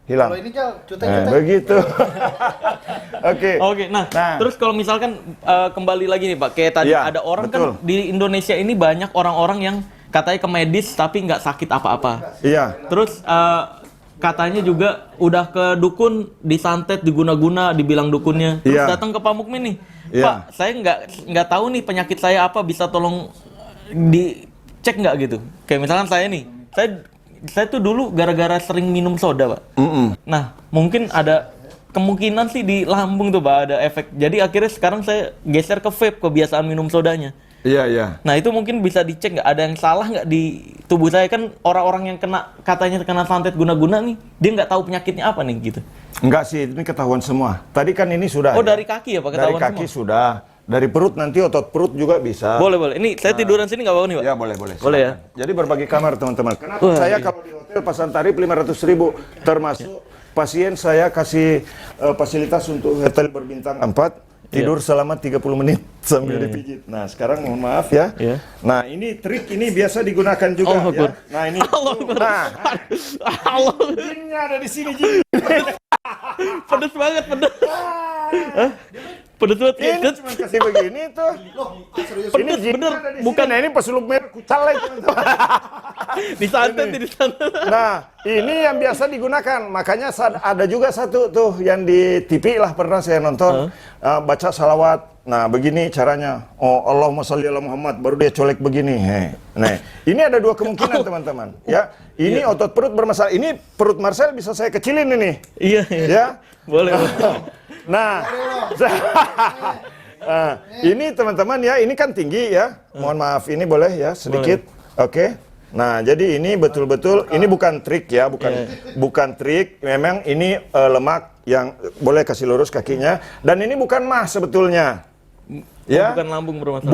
Hilang. Kalau ini Jal, Nah, cutek-cutek. begitu. Oke. Oke, nah, terus kalau misalkan kembali lagi nih Pak, kayak tadi Iya, ada orang betul. kan di Indonesia ini banyak orang-orang yang katanya ke medis tapi nggak sakit apa-apa. Iya. Terus katanya juga udah ke dukun, disantet, diguna-guna, dibilang dukunnya. Terus Iya. datang ke Pak Mukmin nih, Iya. Pak, saya nggak tahu nih penyakit saya apa, bisa tolong dicek nggak gitu? Kayak misalkan saya nih, saya tuh dulu gara-gara sering minum soda Pak. Nah, mungkin ada kemungkinan sih di lambung tuh Pak ada efek. Jadi akhirnya sekarang saya geser ke vape, kebiasaan minum sodanya. Iya, iya. Nah itu mungkin bisa dicek nggak ada yang salah nggak di tubuh saya, kan orang-orang yang katanya kena santet guna-guna nih, dia nggak tahu penyakitnya apa nih gitu. Enggak sih, ini ketahuan semua. Tadi kan ini sudah. Oh ya. dari kaki ya Pak Dari ketahuan kaki semua? sudah. Dari perut nanti otot perut juga bisa. Boleh. Ini saya tiduran sini nggak apa-apa nih Pak? Ya boleh. Boleh ya? silakan. Jadi berbagi kamar teman-teman. Kenapa Wah, saya iya. kalau di hotel pasang tarif 500.000 termasuk pasien saya kasih fasilitas untuk hotel berbintang 4 tidur selama 30 menit sambil dipijit. Nah sekarang mohon maaf ya. Iya. Nah ini trik ini biasa digunakan juga Allah ya. Akbar. Nah ini. Allah Akbar. Nah Allah, jinnya ada di sini jin. pedes banget, pedes. Hah? Pedes banget. Ini Pedes. cuma kasih begini tuh. Ini Pedes, jin bener. ada di Bukan. sini. Nah, ini pesulap merah kucal lagi. Disantet nih, disantet. Nah, ini yang biasa digunakan. Makanya ada juga satu tuh yang di TV lah pernah saya nonton. Baca salawat. Nah, begini caranya. Oh, Allahumma sholli ala Muhammad. Baru dia colek begini. Nah, ini ada dua kemungkinan teman-teman. Ya, ini otot perut bermasalah. Ini perut Marcel bisa saya kecilin ini. Iya. Ya. Boleh. Nah, ini teman-teman ya, ini kan tinggi ya. Mohon maaf, ini boleh ya sedikit. Oke. Nah, jadi ini betul-betul ini bukan trik ya, bukan trik. Memang ini lemak yang boleh kasih lurus kakinya. Dan ini bukan mah sebetulnya. Ya. Bukan lambung bermasalah.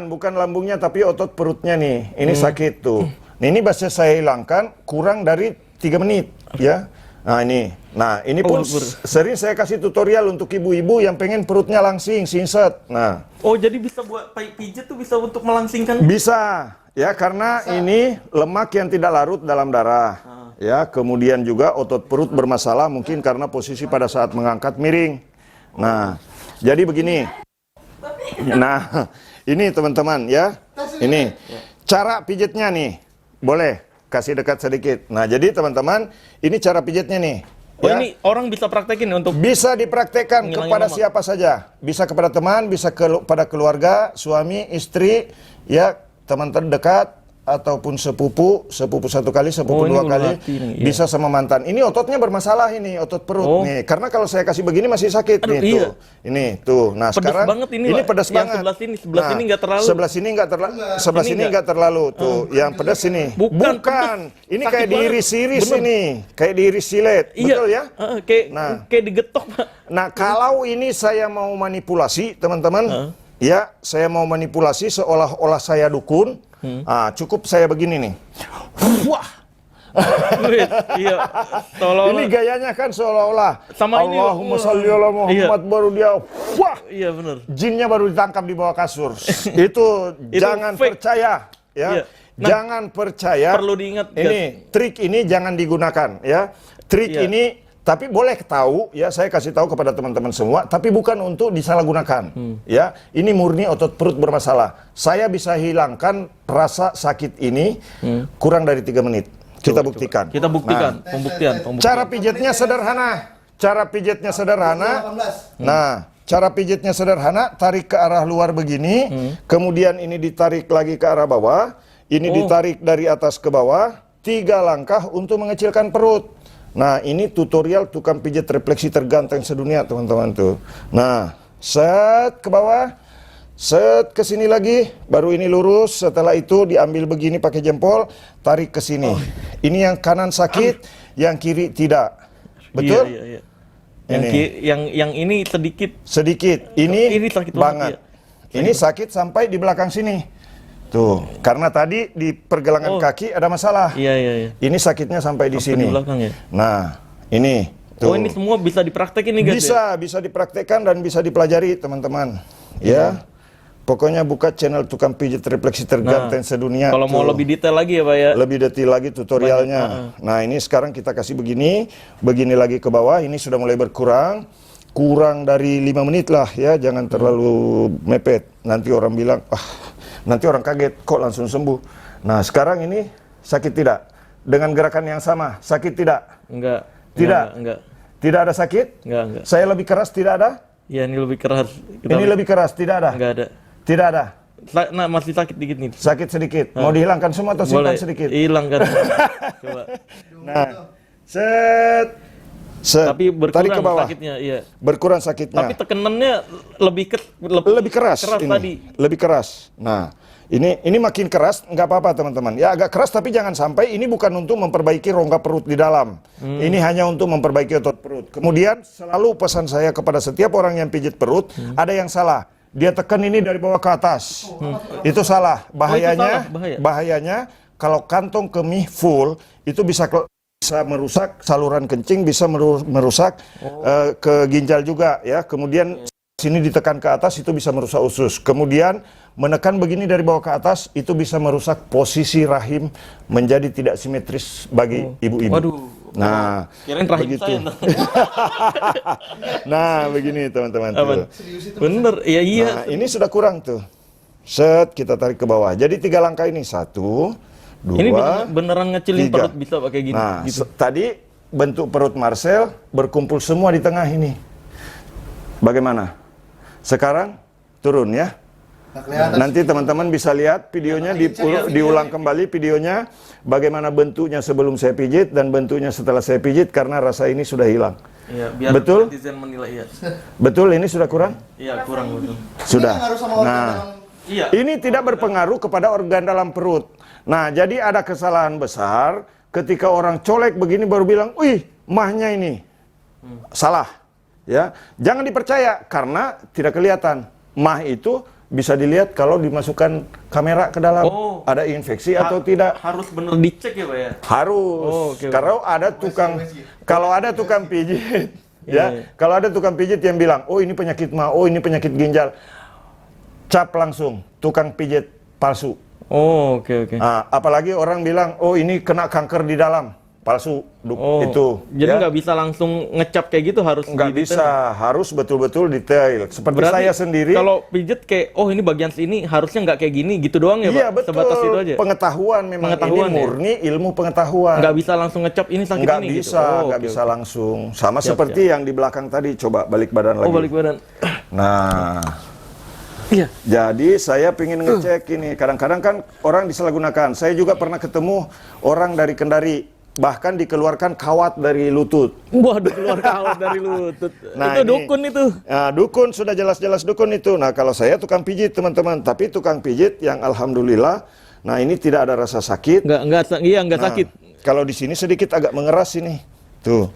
Bukan lambungnya tapi otot perutnya nih. Ini sakit tuh. Nah, ini bisa saya hilangkan kurang dari 3 menit ya. Nah, ini pun sering saya kasih tutorial untuk ibu-ibu yang pengen perutnya langsing, singset. Nah, Oh, jadi bisa buat pijat tuh bisa untuk melangsingkan. bisa ya karena ini lemak yang tidak larut dalam darah. Ya, kemudian juga otot perut bermasalah mungkin karena posisi pada saat mengangkat miring. Nah, jadi begini. Nah, ini teman-teman ya. Ini cara pijitnya nih. Boleh kasih dekat sedikit. Nah, jadi teman-teman, ini cara pijitnya nih. Oh, Ya. ini orang bisa praktekin untuk Bisa dipraktekkan Ngilangin kepada lemak. siapa saja. Bisa kepada teman, bisa kepada keluarga, suami, istri, ya teman terdekat, ataupun sepupu satu kali, sepupu ini dua belum kali, latih nih, iya. bisa sama mantan. Ini ototnya bermasalah ini, otot perut Oh. nih. Karena kalau saya kasih begini masih sakit Aduh, nih iya. tuh. Ini tuh. Nah, Pedes sekarang banget ini, Pak. pedas Yang banget. sebelah sini nggak terlalu. Sebelah sini nggak terlalu. Sebelah Ini sini nggak. nggak terlalu tuh. Yang pedas ini. Bukan, Ini sakit kayak banget. diiris-iris Bener. ini. Kayak diiris silet. Iya. Betul ya? Nah. Kayak digetok, Pak. Nah, kalau ini saya mau manipulasi, teman-teman, ya, saya mau manipulasi seolah-olah saya dukun. Cukup saya begini nih. Wah, Wih, iya. Seolah-olah. ini gayanya kan seolah-olah. Sama ini, Allahumma sholli ala Muhammad, baru dia. Wah, Iya, benar. jinnya baru ditangkap di bawah kasur. Itu jangan fake. percaya, ya. Iya. Nah, Jangan percaya. perlu diingat, guys. Ini trik ini jangan digunakan, ya. Trik Iya. ini tapi boleh tahu, ya, saya kasih tahu kepada teman-teman semua, tapi bukan untuk disalahgunakan, ya. Ini murni otot perut bermasalah. Saya bisa hilangkan rasa sakit ini kurang dari 3 menit. Kita buktikan. Kita buktikan, pembuktian. Cara pijatnya sederhana. Cara pijatnya sederhana. 18. Nah, cara pijatnya sederhana, tarik ke arah luar begini, kemudian ini ditarik lagi ke arah bawah, ini ditarik dari atas ke bawah, 3 langkah untuk mengecilkan perut. Nah, ini tutorial tukang pijat refleksi terganteng sedunia, teman-teman tuh. Nah, set ke bawah, set ke sini lagi, baru ini lurus, setelah itu diambil begini pakai jempol, tarik ke sini. Ini yang kanan sakit, yang kiri tidak. Betul? Iya, iya. Ini. Yang ini sedikit. Sedikit. Ini sakit banget. iya. Ini sakit sampai di belakang sini. Tuh, karena tadi di pergelangan kaki ada masalah. Iya, iya, iya. Ini sakitnya sampai di Sampai sini. di belakang ya? Nah, ini. Tuh. Oh, ini semua bisa dipraktekin nih, guys. Bisa dipraktekkan dan bisa dipelajari, teman-teman. Ya. Pokoknya buka channel tukang pijat refleksi terganteng sedunia. Kalau mau Tuh. lebih detail lagi ya, Pak ya. Lebih detail lagi tutorialnya. Nah, ini sekarang kita kasih begini lagi ke bawah. Ini sudah mulai berkurang. Kurang dari 5 menit lah ya, jangan terlalu mepet. Nanti orang bilang, nanti orang kaget kok langsung sembuh. Nah, sekarang ini sakit tidak? Dengan gerakan yang sama, sakit tidak? Enggak. Tidak. Enggak. Tidak ada sakit? Enggak. Saya lebih keras tidak ada? Ya, ini lebih keras. Ini lebih keras tidak ada? Enggak ada. Tidak ada. Nah, masih sakit dikit nih. Sakit sedikit. Mau dihilangkan semua atau simpan Boleh. sedikit? Hilang kan. Coba. Nah, set. Tapi tarik ke berkurang bawah. sakitnya, iya. Berkurang sakitnya. Tapi tekenannya lebih keras, keras ini. tadi. Lebih keras. Nah, ini makin keras, nggak apa-apa teman-teman. Ya agak keras tapi jangan sampai ini bukan untuk memperbaiki rongga perut di dalam. Ini hanya untuk memperbaiki otot perut. Kemudian selalu pesan saya kepada setiap orang yang pijit perut, ada yang salah. Dia tekan ini dari bawah ke atas. Itu salah. Bahayanya, salah, bahaya. bahayanya kalau kantong kemih full itu bisa merusak saluran kencing, bisa merusak ke ginjal juga ya. Kemudian sini ditekan ke atas itu bisa merusak usus. Kemudian menekan begini dari bawah ke atas itu bisa merusak posisi rahim menjadi tidak simetris bagi ibu-ibu. Waduh. Nah, Kirain rahim begitu. saya. Nah, begini teman-teman tuh. Aman. Bener, ya iya. Nah, ini sudah kurang tuh. Set, kita tarik ke bawah. Jadi 3 langkah ini. 1, 2, Ini beneran ngecilin 3. perut bisa pakai gini. Nah, gitu. tadi bentuk perut Marcel berkumpul semua di tengah ini. Bagaimana? Sekarang turun ya. Nggak kelihatan. Nanti teman-teman bisa lihat videonya, diulang kembali videonya. Bagaimana bentuknya sebelum saya pijit dan bentuknya setelah saya pijit karena rasa ini sudah hilang. Iya, biar Betul? netizen menilai ya. Betul, ini sudah kurang? Iya, kurang betul. Sudah. Ini ngaruh sama organ Nah, dalam- Iya. ini tidak berpengaruh kepada organ dalam perut. Nah, jadi ada kesalahan besar ketika orang colek begini baru bilang, "Wih, mahnya ini." Salah. Ya. Jangan dipercaya karena tidak kelihatan. Mah itu bisa dilihat kalau dimasukkan kamera ke dalam. Oh. Ada infeksi atau tidak. Harus bener dicek ya, Pak ya. Harus. Oh, oke. Kalau ada tukang pijit, Iya. kalau ada tukang pijit yang bilang, "Oh, ini penyakit mah, oh ini penyakit ginjal." Cap langsung tukang pijit palsu. Oh, oke. Nah, apalagi orang bilang, "Oh, ini kena kanker di dalam." palsu Oh, itu. jadi ya. nggak bisa langsung ngecap kayak gitu, harus Nggak didetail. bisa, harus betul-betul detail. Seperti Berarti saya sendiri. kalau pijet kayak, oh ini bagian sini harusnya nggak kayak gini, gitu doang ya Iya Pak? betul. Sebatas itu aja. Pengetahuan memang Pengetahuan, ini ya? murni ilmu pengetahuan. Nggak bisa langsung ngecap ini sakit Nggak ini bisa, gitu. Oh, nggak oke, bisa oke. langsung. Sama Siap, seperti yang di belakang tadi. Coba balik badan lagi. Oh, balik badan. Nah, Iya. jadi saya pengen ngecek ini. Kadang-kadang kan orang disalahgunakan. Saya juga pernah ketemu orang dari Kendari, bahkan dikeluarkan kawat dari lutut. Waduh, keluar kawat dari lutut. Nah, itu ini- dukun itu. Nah, dukun sudah jelas-jelas dukun itu. Nah, kalau saya tukang pijit teman-teman, tapi tukang pijit yang alhamdulillah, nah ini tidak ada rasa sakit. Nggak Nah, sakit. Kalau di sini sedikit agak mengeras ini. Tuh.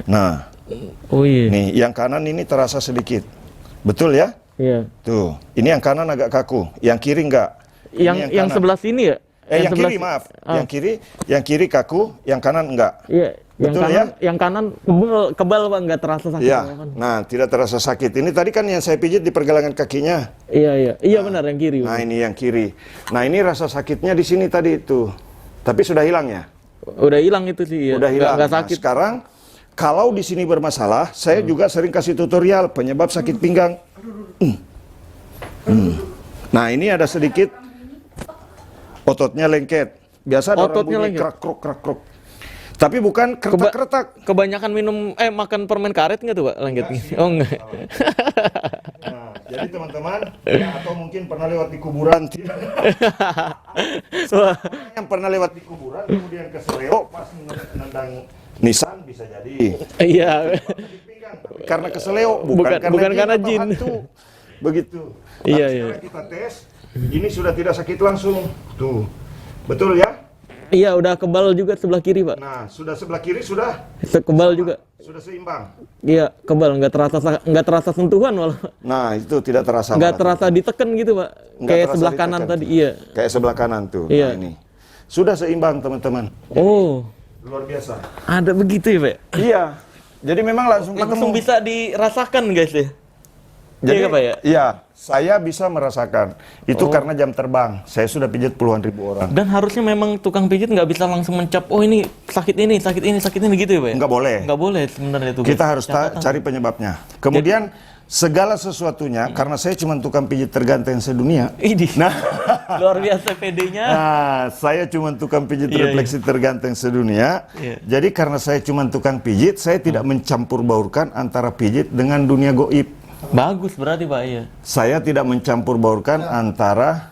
Nah, Oh iya. nih yang kanan ini terasa sedikit. Betul ya? Iya. Tuh. Ini yang kanan agak kaku, yang kiri enggak. Ini Yang kanan. sebelah sini ya? yang sebelah kiri si- maaf. Ah, Yang kiri kaku, yang kanan enggak. Iya. Yang Betul kanan, ya? yang kanan kebal Pak, nggak terasa sakit. Iya. apa-apa. Nah, tidak terasa sakit. Ini tadi kan yang saya pijit di pergelangan kakinya. Iya. Iya benar yang kiri. Nah, ini yang kiri. Nah, ini rasa sakitnya di sini tadi itu. Tapi sudah hilang ya? Udah hilang itu sih. Ya. Udah hilang. Nggak Nah, sakit. sekarang kalau di sini bermasalah, saya juga sering kasih tutorial penyebab sakit pinggang. Nah, ini ada sedikit ototnya lengket. Biasa ada orang Ototnya bunyi lengket? krak krok. Tapi bukan kretak-kretak. Kebanyakan makan permen karet nggak tuh Pak lengketnya? Oh enggak. Nah, jadi teman-teman, ya, atau mungkin pernah lewat di kuburan. Wah. Yang pernah lewat di kuburan, kemudian ke Seleo, pas nendang nisan bisa jadi. Iya. Sakit pinggang, tapi karena keseleo, bukan karena atau jin. hantu. Begitu. Iya, Tapi iya. sekarang kita tes, ini sudah tidak sakit langsung. Tuh. Betul ya? Iya, udah kebal juga sebelah kiri, Pak. Nah, sudah sebelah kiri sudah Kebal juga. sudah seimbang. Iya, kebal, nggak terasa sentuhan malah. Nah, itu tidak terasa. Nggak malah. terasa diteken gitu, Pak. Nggak Kayak terasa sebelah kanan ditekan. tadi, iya. Kayak sebelah kanan tuh. Iya. Nah, ini. Sudah seimbang, teman-teman. Oh, Luar biasa. ada begitu ya, Pak? Iya. Jadi memang langsung Langsung ketemu. bisa dirasakan, guys ya. Jadi, Iya, Pak ya? Iya, saya bisa merasakan. Itu karena jam terbang. Saya sudah pijat puluhan ribu orang. Dan harusnya memang tukang pijit nggak bisa langsung mencap, oh ini sakit ini gitu ya, Pak? ya? Nggak boleh. Nggak boleh sebenarnya itu. Kita harus cari penyebabnya. Kemudian segala sesuatunya, karena saya cuma tukang pijit terganteng sedunia. Idih. Nah, Luar biasa PD-nya. nah, saya cuma tukang pijit Iya, refleksi terganteng sedunia. Iya. Jadi karena saya cuma tukang pijit, saya tidak mencampur baurkan antara pijit dengan dunia goib. Bagus berarti, Pak, iya. Saya tidak mencampur baurkan antara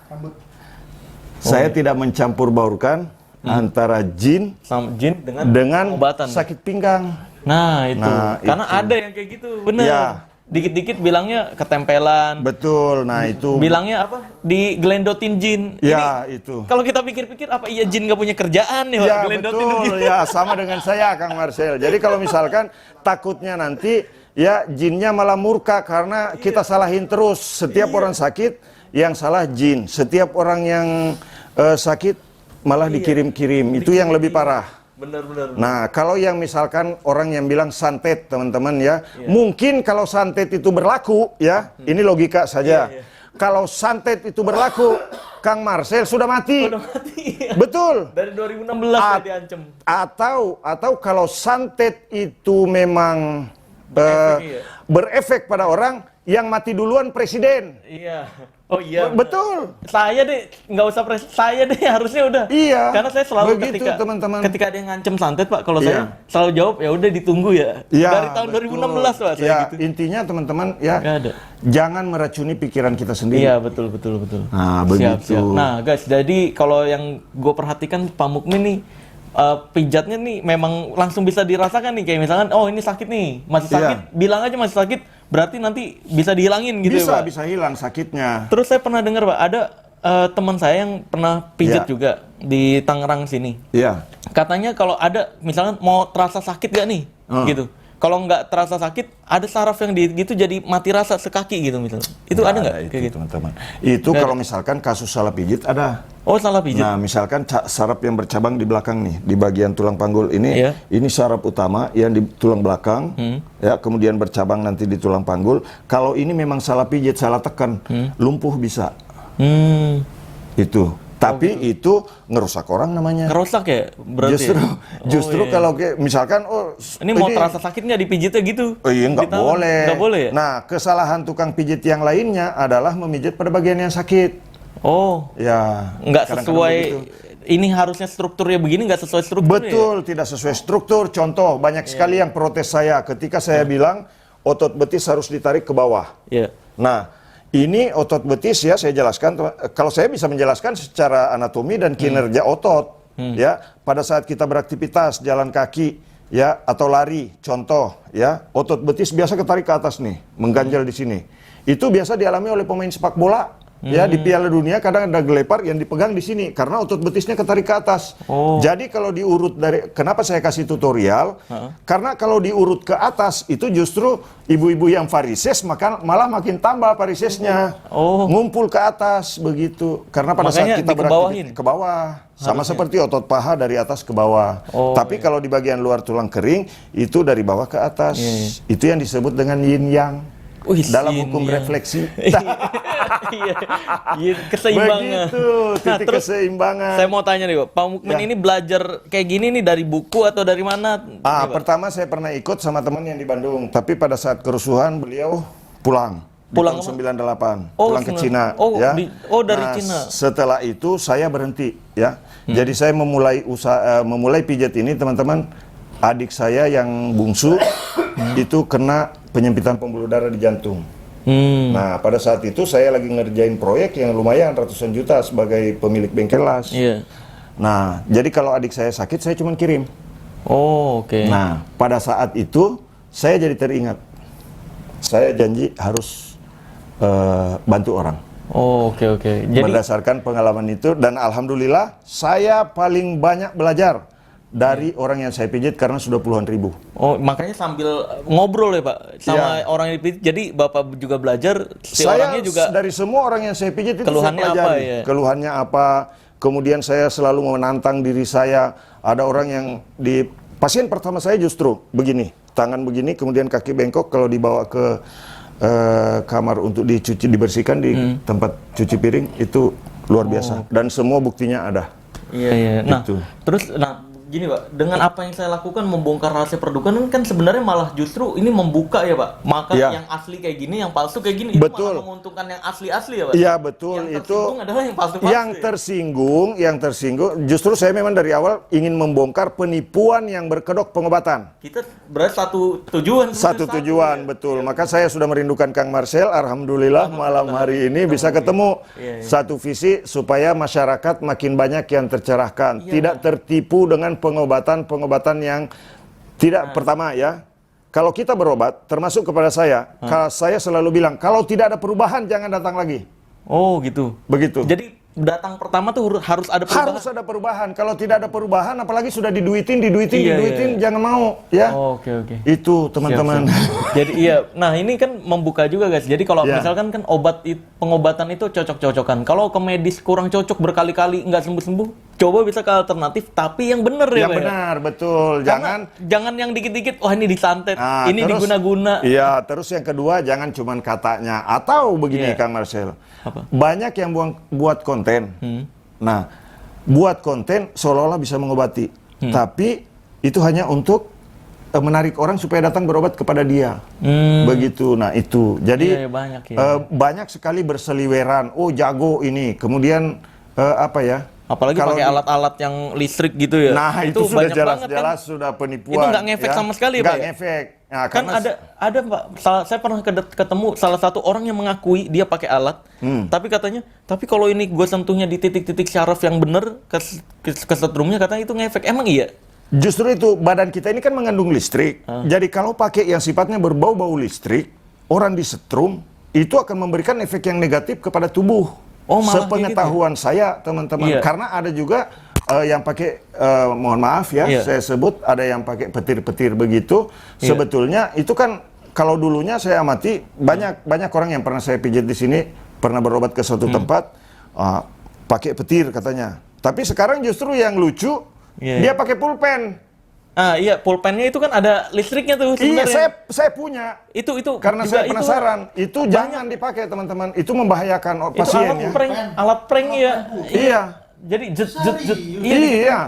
saya tidak mencampur baurkan antara jin Sama jin dengan obatan. sakit pinggang. Nah, itu. Nah, Karena itu. ada yang kayak gitu, bener. Iya. Dikit-dikit bilangnya ketempelan. Betul. Nah, itu. Bilangnya apa? Digelendotin jin. Ya, itu. Kalau kita pikir-pikir, apa iya jin nggak punya kerjaan ya, Pak? Ya, Gelendotin betul. jin. Ya, sama dengan saya, Kang Marcel. Jadi kalau misalkan takutnya nanti ya jinnya malah murka karena kita salahin terus. Setiap orang sakit yang salah jin. Setiap orang yang sakit malah dikirim-kirim. Itu yang lebih parah. Bener-bener. Nah, kalau yang misalkan orang yang bilang santet, teman-teman ya, mungkin kalau santet itu berlaku, ya, ini logika saja. Kalau santet itu berlaku, Kang Marcel sudah mati. Udah mati. Betul. Dari 2016 saya diancam. Atau kalau santet itu memang Berefek, berefek pada orang, yang mati duluan presiden. Iya. Oh iya. Betul. Saya deh nggak usah saya deh harusnya udah. Iya. Karena saya selalu Begitu, teman-teman. ketika ada yang ngancem santet, Pak, kalau Iya. saya selalu jawab ya udah ditunggu ya. Iya, Dari tahun betul. 2016, Pak, saya Ya, gitu. intinya teman-teman ya, Nggak ada. jangan meracuni pikiran kita sendiri. Iya, betul. Nah, Siap, begitu. siap. Nah, guys, jadi kalau yang gue perhatikan Pak Mukmin nih pijatnya nih memang langsung bisa dirasakan nih, kayak misalkan oh ini sakit nih, masih sakit, bilang aja masih sakit, berarti nanti bisa dihilangin gitu Bisa, ya, Pak. bisa hilang sakitnya. Terus saya pernah dengar, Pak, ada teman saya yang pernah pijat juga di Tangerang sini. Iya. Katanya kalau ada misalkan mau terasa sakit gak nih, gitu. Kalau nggak terasa sakit, ada saraf yang gitu jadi mati rasa sekaki gitu misalnya. Itu ada nggak itu, kayak gitu? teman-teman? Itu Nggak kalau misalkan kasus salah pijit ada. Oh, salah pijat. Nah, misalkan saraf yang bercabang di belakang nih, di bagian tulang panggul ini, Iya. ini saraf utama yang di tulang belakang, ya, kemudian bercabang nanti di tulang panggul. Kalau ini memang salah pijit, salah tekan, lumpuh bisa. Hmm. Itu. Tapi itu ngerusak orang namanya. Ngerusak ya berarti. Justru iya. kalau misalkan ini mau terasa sakit nggak dipijitnya gitu? Oh iya, nggak Di tangan? boleh. Nggak boleh ya? Nah, kesalahan tukang pijit yang lainnya adalah memijit pada bagian yang sakit. Oh, Ya, nggak kadang-kadang sesuai. begitu. Ini harusnya strukturnya begini, nggak sesuai struktur. Betul, tidak sesuai struktur. Contoh, banyak sekali yang protes saya ketika saya bilang otot betis harus ditarik ke bawah. Iya. Nah, ini otot betis ya, saya jelaskan. Kalau saya bisa menjelaskan secara anatomi dan kinerja otot, ya, pada saat kita beraktivitas jalan kaki, ya, atau lari, contoh, ya, otot betis biasa ketarik ke atas nih, mengganjal di sini. Itu biasa dialami oleh pemain sepak bola. Ya, di Piala Dunia kadang ada gelepar yang dipegang di sini karena otot betisnya ketarik ke atas. Oh. Jadi kalau diurut dari, kenapa saya kasih tutorial? Karena kalau diurut ke atas itu justru ibu-ibu yang varises malah makin tambah varisesnya. Oh. Ngumpul ke atas begitu. Karena pada Makanya saat kita dikebawahin. ke bawah. Sama seperti otot paha dari atas ke bawah. Oh, Tapi kalau di bagian luar tulang kering itu dari bawah ke atas. Itu yang disebut dengan yin yang. Wih, Dalam yin hukum yang. refleksi. Iya, iya, keseimbangan. Begitu, titik keseimbangan. Saya mau tanya nih, Pak Mukmin Ya. ini belajar kayak gini nih dari buku atau dari mana? Pertama saya pernah ikut sama teman yang di Bandung, tapi pada saat kerusuhan beliau pulang. Pulang di tahun apa? 98, Oh, pulang ke Cina. oh, ya. dari Nah, Cina. Setelah itu saya berhenti, ya. Jadi saya memulai pijat ini, teman-teman. Adik saya yang bungsu itu kena penyempitan pembuluh darah di jantung. Nah, pada saat itu saya lagi ngerjain proyek yang lumayan ratusan juta sebagai pemilik bengkel las. Iya. Nah, jadi kalau adik saya sakit, saya cuma kirim. Oh, oke. Nah, pada saat itu saya jadi teringat. Saya janji harus bantu orang. Oh, oke. Jadi Berdasarkan pengalaman itu, dan alhamdulillah saya paling banyak belajar dari orang yang saya pijit karena sudah puluhan ribu. oh, makanya sambil ngobrol ya, Pak, sama Iya. orang yang dipijit. Jadi Bapak juga belajar si Saya orangnya juga dari semua orang yang saya pijit itu keluhannya saya apa, pelajari. ya? Keluhannya apa? Kemudian saya selalu menantang diri saya. Ada orang yang di pasien pertama saya justru begini, tangan begini, kemudian kaki bengkok. Kalau dibawa ke kamar untuk dibersihkan di tempat cuci piring itu luar biasa. Dan semua buktinya ada. Iya. Nah, Gitu. terus gini, Pak, dengan apa yang saya lakukan membongkar rahasia perdukuan kan sebenarnya malah justru ini membuka ya, Pak. Maka Iya. yang asli kayak gini, yang palsu kayak gini, itu Betul. malah menguntungkan yang asli-asli ya, Pak. Iya betul, Yang itu tersinggung adalah yang palsu-palsu. yang tersinggung justru saya memang dari awal ingin membongkar penipuan yang berkedok pengobatan. Kita berarti satu tujuan. Satu sebenarnya tujuan, ya. betul. Maka saya sudah merindukan Kang Marcel, alhamdulillah malam hari ini bisa ketemu. Iya. Satu visi supaya masyarakat makin banyak yang tercerahkan, Iya. tidak tertipu dengan pengobatan yang tidak. Pertama ya, kalau kita berobat, termasuk kepada saya, saya selalu bilang, kalau tidak ada perubahan jangan datang lagi. Oh, gitu. Begitu. Jadi datang pertama tuh harus ada perubahan. Harus ada perubahan. Kalau tidak ada perubahan, apalagi sudah diduitin, Iya. jangan mau, ya. Oh, oke. Itu teman-teman. Siap. Jadi iya, nah ini kan membuka juga guys. Jadi kalau Ya. misalkan kan pengobatan itu cocok-cocokan. Kalau ke medis kurang cocok berkali-kali nggak sembuh-sembuh, coba bisa ke alternatif tapi yang benar ya, Yang Pak, ya? benar, betul. Jangan yang dikit-dikit, wah ini disantet, Nah, ini terus- diguna-guna. Iya, terus yang kedua jangan cuman katanya. Atau begini Iya. Kang Marcel. Apa? Banyak yang buat konten. Nah, buat konten seolah-olah bisa mengobati. Tapi itu hanya untuk menarik orang supaya datang berobat kepada dia. Begitu. Nah, itu. Jadi Iya, banyak ya. banyak sekali berseliweran. Oh, jago ini. Kemudian apa ya? Apalagi Kalau pakai di- alat-alat yang listrik gitu ya. Nah, itu sudah banyak banget jelas-jelas kan. sudah penipuan. Itu nggak ngefek sama sekali ya, Pak, Nggak ya? ngefek. Nah, Kan karena ada Pak, saya pernah ketemu salah satu orang yang mengakui dia pakai alat, tapi katanya, tapi kalau ini gue sentuhnya di titik-titik syaraf yang bener ke setrumnya, katanya itu ngefek. Emang iya? Justru itu, badan kita ini kan mengandung listrik. Jadi kalau pakai yang sifatnya berbau-bau listrik, orang disetrum, itu akan memberikan efek yang negatif kepada tubuh. Oh, malah Sepengetahuan saya, teman-teman. Iya. Karena ada juga yang pakai, mohon maaf ya, Iya. saya sebut, ada yang pakai petir-petir begitu. Iya. Sebetulnya itu kan, kalau dulunya saya amati, banyak orang yang pernah saya pijat di sini, pernah berobat ke suatu tempat, pakai petir katanya. Tapi sekarang justru yang lucu, Iya. dia pakai pulpen. Ah iya, pulpennya itu kan ada listriknya tuh Iya, sebenarnya. saya punya. Itu Karena juga saya penasaran. Itu jangan dipakai, teman-teman. Itu membahayakan Itu pasien alat ya. prank ya. Iya. Jadi jet jet jet. Serius? Iya, gitu. Iya,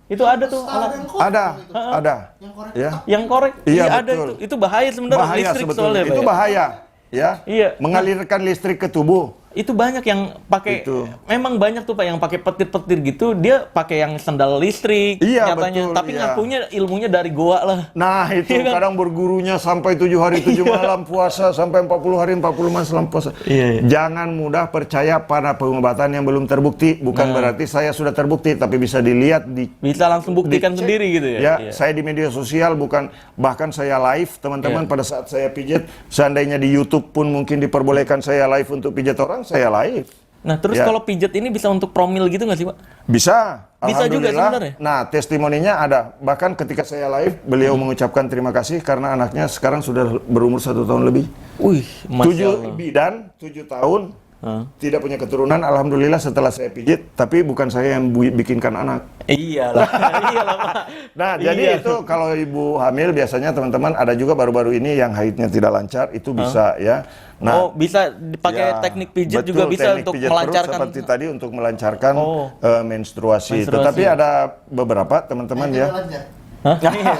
Itu ada tuh Setara alat dengan korek ada, gitu. ada. Yang korek Ya. yang korek. Iya, Ada betul. itu. Itu bahaya sebenarnya Bahaya listrik sebetulnya. soalnya, Itu Pak, ya. bahaya, ya. Iya. Mengalirkan listrik ke tubuh. Itu banyak yang pakai, Itu. memang banyak tuh Pak yang pakai petir-petir gitu, dia pakai yang sendal listrik Iya, nyatanya, betul, tapi iya. ngakunya ilmunya dari goa lah. Nah itu Iya kan? kadang bergurunya sampai 7 hari 7 malam puasa, sampai 40 hari 40 malam puasa. Iya, iya. Jangan mudah percaya pada pengobatan yang belum terbukti. Bukan berarti saya sudah terbukti, tapi bisa dilihat di Bisa langsung buktikan dicek. sendiri gitu ya. Ya, Iya. saya di media sosial, bukan, bahkan saya live, teman-teman, Iya. pada saat saya pijat, seandainya di YouTube pun mungkin diperbolehkan saya live untuk pijat orang, saya live. Nah terus Ya. kalau pijat ini bisa untuk promil gitu nggak sih Pak? Bisa. Bisa juga Alhamdulillah. sebenarnya? Nah, testimoninya ada. Bahkan ketika saya live, beliau mengucapkan terima kasih karena anaknya sekarang sudah berumur 1 tahun lebih. Wih, Masya 7 Allah. bidan, 7 tahun, Hah? tidak punya keturunan. Alhamdulillah setelah saya pijit, tapi bukan saya yang bikinkan anak. Iyalah, iyalah Pak. Nah, Iya. jadi itu kalau ibu hamil biasanya teman-teman ada juga baru-baru ini yang haidnya tidak lancar, itu bisa ya. Oh bisa dipakai ya, teknik pijit betul, juga bisa teknik untuk pijat perut melancarkan. seperti tadi untuk melancarkan Oh. menstruasi. Menstruasi. Tetapi ada beberapa teman-teman Ini ya. udah lancar. Hah?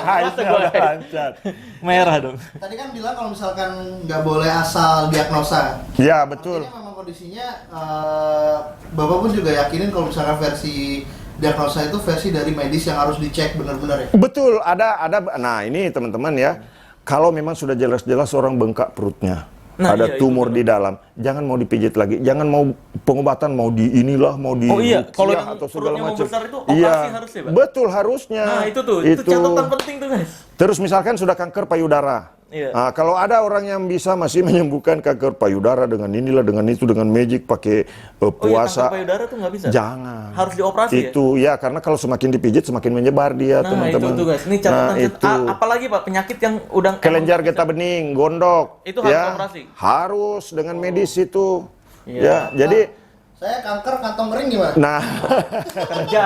Haidnya Gua- udah lancar. Merah dong. Tadi kan bilang kalau misalkan nggak boleh asal diagnosa. Ya, betul. Artinya memang kondisinya Bapak pun juga yakinin kalau misalkan versi diagnosa itu versi dari medis yang harus dicek benar-benar ya. Betul, ada. Nah, ini teman-teman ya. Kalau memang sudah jelas-jelas orang bengkak perutnya, Nah, ada iya, itu tumor di dalam, jangan mau dipijit lagi, jangan mau pengobatan mau di inilah, mau di Oh iya, ruqyah kalau yang atau segala perutnya mau macam. besar itu operasi harus ya, Pak? Betul, harusnya. Nah itu tuh, itu catatan penting tuh guys. Terus misalkan sudah kanker payudara. Iya. Nah, kalau ada orang yang bisa masih menyembuhkan kanker payudara dengan inilah, dengan itu, dengan magic, pakai Oh iya, puasa. kanker payudara tuh nggak bisa? Jangan. Harus dioperasi ya? Itu ya, karena kalau semakin dipijit semakin menyebar dia, Nah teman-teman. itu tuh guys, ini catatan. Nah, itu. Apalagi Pak, penyakit yang udah Kelenjar emang- getah bening, gondok. Itu harus operasi? Harus dengan medis itu. Iya. Ya, jadi Saya kanker kantong kering gimana? nah kerja.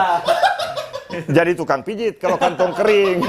jadi tukang pijit kalau kantong kering.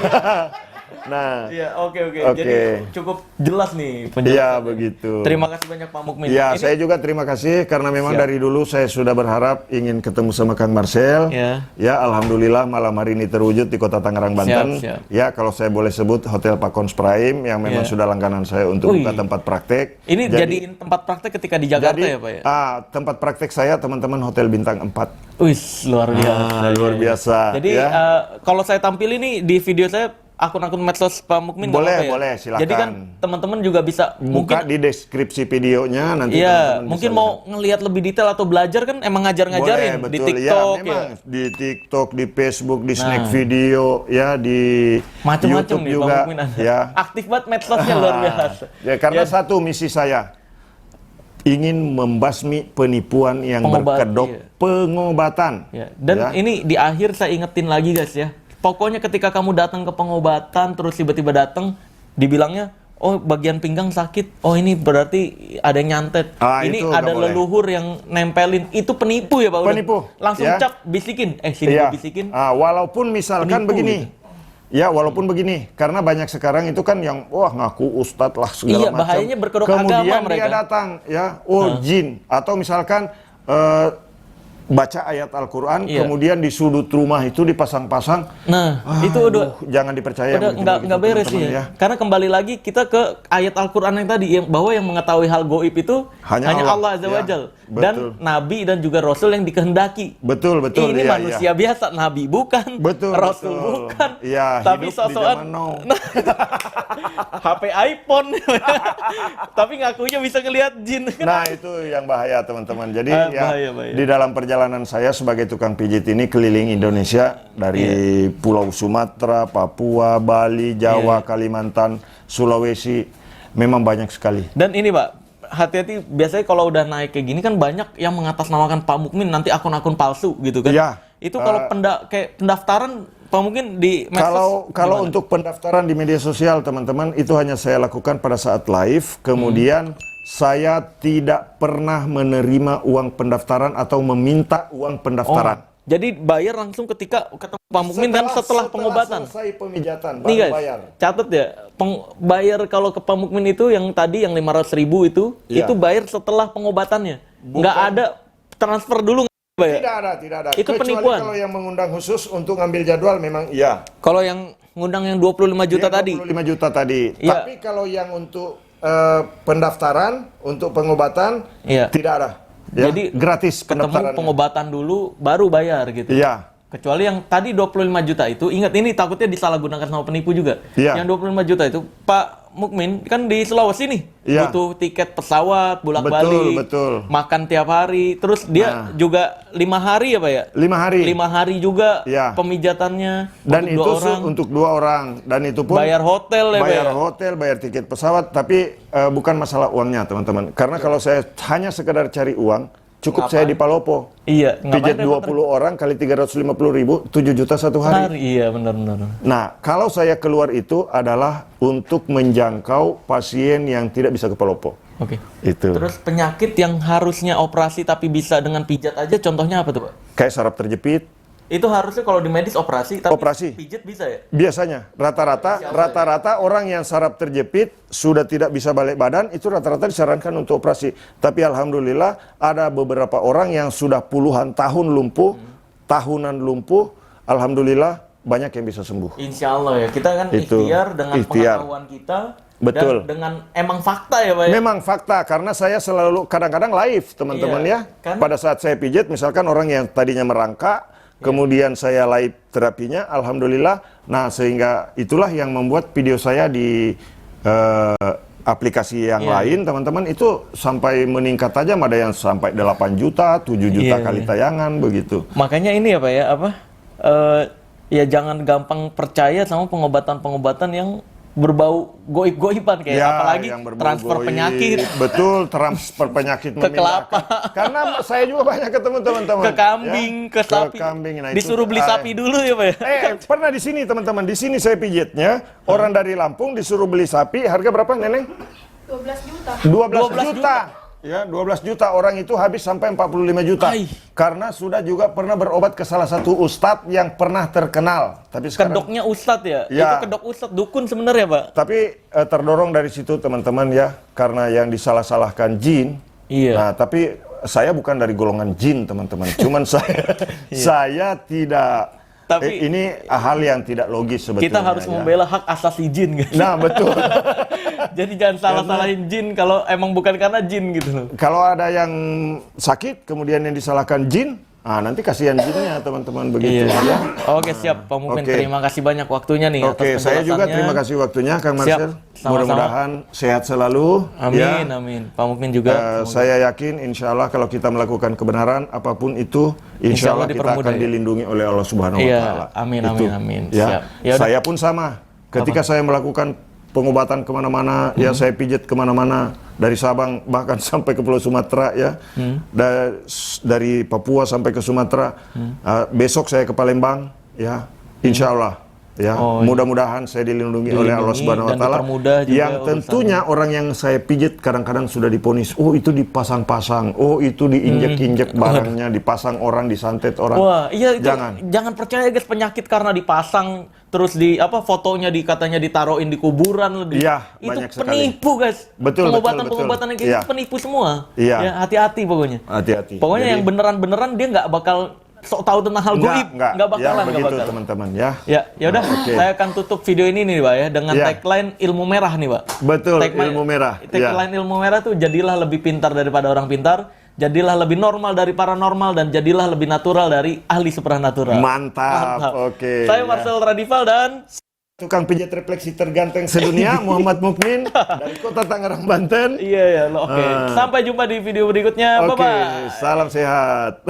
Nah, Iya, oke. Oke. Jadi cukup jelas nih penjelasannya. iya begitu. Terima kasih banyak Pak Mukmin. Ya, Ini- saya juga terima kasih karena memang Siap. dari dulu saya sudah berharap ingin ketemu sama Kang Marcel. Ya. Ya, alhamdulillah malam hari ini terwujud di Kota Tangerang, Banten. siap. Ya, kalau saya boleh sebut Hotel Pakons Prime yang memang Ya. sudah langganan saya untuk Wih. buka tempat praktek. Ini jadiin tempat praktek ketika di Jakarta jadi, ya Pak ya? tempat praktek saya teman-teman Hotel Bintang 4. Wih, luar biasa. luar biasa. Jadi ya. kalau saya tampil ini di video saya akun-akun medsos Pak Mukmin nggak Boleh, apa-apa ya? boleh, silakan. Jadi kan teman-teman juga bisa Buka mungkin di deskripsi videonya nanti iya, teman-teman mungkin bisa mau lihat. ngelihat lebih detail atau belajar kan emang ngajar-ngajarin Boleh, di betul. TikTok ya, ya. memang di TikTok, di Facebook, di Snack Nah. Video, ya di Macam-macam YouTube nih juga. Pak Mukmin. Ya. Aktif banget medsosnya luar biasa. Ya, karena Ya, satu misi saya ingin membasmi penipuan yang berkedok iya. pengobatan. Ya, dan Ya. ini di akhir saya ingetin lagi guys ya. Pokoknya ketika kamu datang ke pengobatan terus tiba-tiba datang dibilangnya oh bagian pinggang sakit. Oh ini berarti ada yang nyantet. Ini itu ada nggak boleh. leluhur yang nempelin. Itu penipu ya Pak. Udah Penipu, langsung ya. cap bisikin. Sini Iya. gua bisikin. Walaupun misalkan Penipu begini. gitu. Ya, walaupun begini, karena banyak sekarang itu kan yang wah ngaku ustadz lah segala Iya, macam. bahayanya berkedok Kemudian agama dia mereka. datang, ya, jin atau misalkan baca ayat Al-Quran, Iya. kemudian di sudut rumah itu dipasang-pasang. Nah, itu udah Jangan dipercaya. udah begitu, nggak beres teman-teman, ya. Karena kembali lagi kita ke ayat Al-Qur'an yang tadi bahwa yang mengetahui hal goib itu Hanya hanya Allah. Allah Azza Ya, wa Jal. betul. Dan nabi dan juga rasul yang dikehendaki. Betul, betul. Ini iya, manusia biasa, nabi bukan, Betul, rasul betul. bukan. Iya, tapi hidup di sosokan zaman now. HP iPhone. Tapi ngakunya bisa ngelihat jin. Nah, itu yang bahaya, teman-teman. Jadi Bahaya. di dalam perjalanan saya sebagai tukang pijit ini keliling Indonesia dari Iya. Pulau Sumatera, Papua, Bali, Jawa, Kalimantan, Sulawesi, memang banyak sekali. Dan ini Pak, hati-hati biasanya kalau udah naik kayak gini kan banyak yang mengatasnamakan Pak Mukmin nanti akun-akun palsu gitu kan. Iya. Itu kalau kayak pendaftaran Pak Mukmin di medsos Kalau gimana? untuk pendaftaran di media sosial, teman-teman, itu hanya saya lakukan pada saat live. Kemudian saya tidak pernah menerima uang pendaftaran atau meminta uang pendaftaran. Jadi bayar langsung ketika ketemu Pak Mukmin dan setelah pengobatan. Selesai pemijatan, Nih baru guys, bayar. catat ya, bayar kalau ke Pak Mukmin itu yang tadi yang 500.000 Iya. itu bayar setelah pengobatannya. Nggak ada transfer dulu. Pak, ya? Tidak ada. Itu Kecuali penipuan. kalau yang mengundang khusus untuk ngambil jadwal memang iya. Kalau yang ngundang yang 25 juta Dia tadi. 25 juta tadi. Iya. Tapi kalau yang untuk pendaftaran, untuk pengobatan, Iya. tidak ada. Ya, Jadi gratis ketemu pendaftarannya. pengobatan dulu baru bayar gitu. Iya. Kecuali yang tadi 25 juta itu, ingat ini takutnya disalahgunakan sama penipu juga. Iya. Yang 25 juta itu, Pak Mukmin kan di Sulawesi nih, Iya. butuh tiket pesawat, bolak-balik, Betul. makan tiap hari, terus dia juga 5 hari ya Pak ya? 5 hari. 5 hari juga Iya. pemijatannya Dan untuk itu 2 orang. untuk 2 orang. Dan itu pun Bayar hotel ya Pak bayar ya? hotel, bayar tiket pesawat, tapi bukan masalah uangnya teman-teman. Karena kalau saya hanya sekedar cari uang, cukup saya di Palopo. Iya, Pijat 20 orang kali 350.000, 7 juta satu hari. Iya benar-benar. Nah, kalau saya keluar itu adalah untuk menjangkau pasien yang tidak bisa ke Palopo. Oke. Itu. Terus penyakit yang harusnya operasi tapi bisa dengan pijat aja, contohnya apa tuh Pak? Kayak saraf terjepit, Itu harusnya kalau di medis operasi, tapi Operasi. pijat bisa ya? biasanya rata-rata orang yang saraf terjepit sudah tidak bisa balik badan itu rata-rata disarankan untuk operasi. Tapi alhamdulillah ada beberapa orang yang sudah puluhan tahun lumpuh, tahunan lumpuh, alhamdulillah banyak yang bisa sembuh. Insya Allah ya, kita kan Itu, ikhtiar dengan ikhtiar. pengetahuan kita. Betul. Dan dengan emang fakta ya Pak ya? Memang fakta, karena saya selalu kadang-kadang live teman-teman Iya, ya. kan? Pada saat saya pijat, misalkan orang yang tadinya merangkak, kemudian saya live terapinya, alhamdulillah. Nah, sehingga itulah yang membuat video saya di aplikasi yang Iya. lain, teman-teman, itu sampai meningkat aja, ada yang sampai 8 juta, 7 juta Iya, kali iya. tayangan, begitu. Makanya ini ya Pak ya, ya jangan gampang percaya sama pengobatan-pengobatan yang berbau goib-goiban kayak Ya, apalagi yang berbau transfer goib. penyakit Betul, transfer penyakit ke kelapa, karena saya juga banyak ketemu teman-teman ke kambing, ya. ke sapi. kambing. Nah, itu- Disuruh beli sapi dulu ya Pak ya? Pernah di sini teman-teman, di sini saya pijitnya orang dari Lampung disuruh beli sapi, harga berapa Neneng? 12 juta. 12 juta. Ya, 12 juta, orang itu habis sampai 45 juta. Ai. Karena sudah juga pernah berobat ke salah satu ustadz yang pernah terkenal. Tapi sekarang Kedoknya ustadz ya? Ya. Itu kedok ustadz, dukun sebenarnya Pak? tapi terdorong dari situ teman-teman ya, karena yang disalah-salahkan jin. Iya. Nah, tapi saya bukan dari golongan jin teman-teman. Cuman saya tidak. Tapi- ini hal yang tidak logis sebetulnya. Kita harus ya. membela hak asasi jin guys. Nah, betul. Jadi jangan salah-salahin jin kalau emang bukan karena jin gitu loh. Kalau ada yang sakit, kemudian yang disalahkan jin, nanti kasihan jinnya teman-teman begitu Iya. ya. Oke siap Pak Mukmin, Oke. terima kasih banyak waktunya nih. Oke, atas saya juga penjelasannya. terima kasih waktunya Kang Siap, Marcel. sama-sama. Mudah-mudahan sehat selalu. Amin, ya. amin. Pak Mukmin juga. Saya yakin insya Allah kalau kita melakukan kebenaran apapun itu, insya Allah kita dipermudah akan ya. dilindungi oleh Allah Subhanahu Wa Iya, Taala. amin, Itu. amin, amin. Ya. Siap. Ya udah. Saya pun sama. Ketika saya melakukan pengobatan kemana-mana, ya saya pijat kemana-mana dari Sabang bahkan sampai ke Pulau Sumatera ya, dari Papua sampai ke Sumatera. Besok saya ke Palembang, ya, insya Allah. Ya, Oh, iya. mudah-mudahan saya dilindungi oleh Allah Dilindungi Subhanahu Wa dan Taala. dipermudah juga Yang urusannya. tentunya orang yang saya pijit kadang-kadang sudah diponis, oh itu dipasang-pasang, oh itu diinjek-injek barangnya, dipasang orang, disantet orang. Wah, iya itu Jangan. jangan percaya guys, penyakit karena dipasang terus di fotonya katanya ditaruhin di kuburan lebih. Iya, itu banyak sekali. penipu guys. Betul, Pengobatan-pengobatan yang kayak Iya. gitu penipu semua. Iya. Ya, hati-hati pokoknya. Hati-hati. Pokoknya Jadi- yang beneran-beneran dia nggak bakal sok tahu tentang hal goib. Enggak, Nggak bakalan, ya, nggak begitu bakalan. teman-teman ya. Ya udah, Oke. saya akan tutup video ini nih Pak ya dengan Ya. tagline ilmu merah nih Pak. Betul, ilmu merah. Tagline ilmu merah tuh jadilah lebih pintar daripada orang pintar, jadilah lebih normal dari paranormal, dan jadilah lebih natural dari ahli supranatural. Mantap. Oke. Saya ya. Marcel Radival dan Tukang pijat refleksi terganteng sedunia Muhammad Mukmin dari Kota Tangerang, Banten. iya ya, oke. Sampai jumpa di video berikutnya. Oke, Bye bye. salam sehat.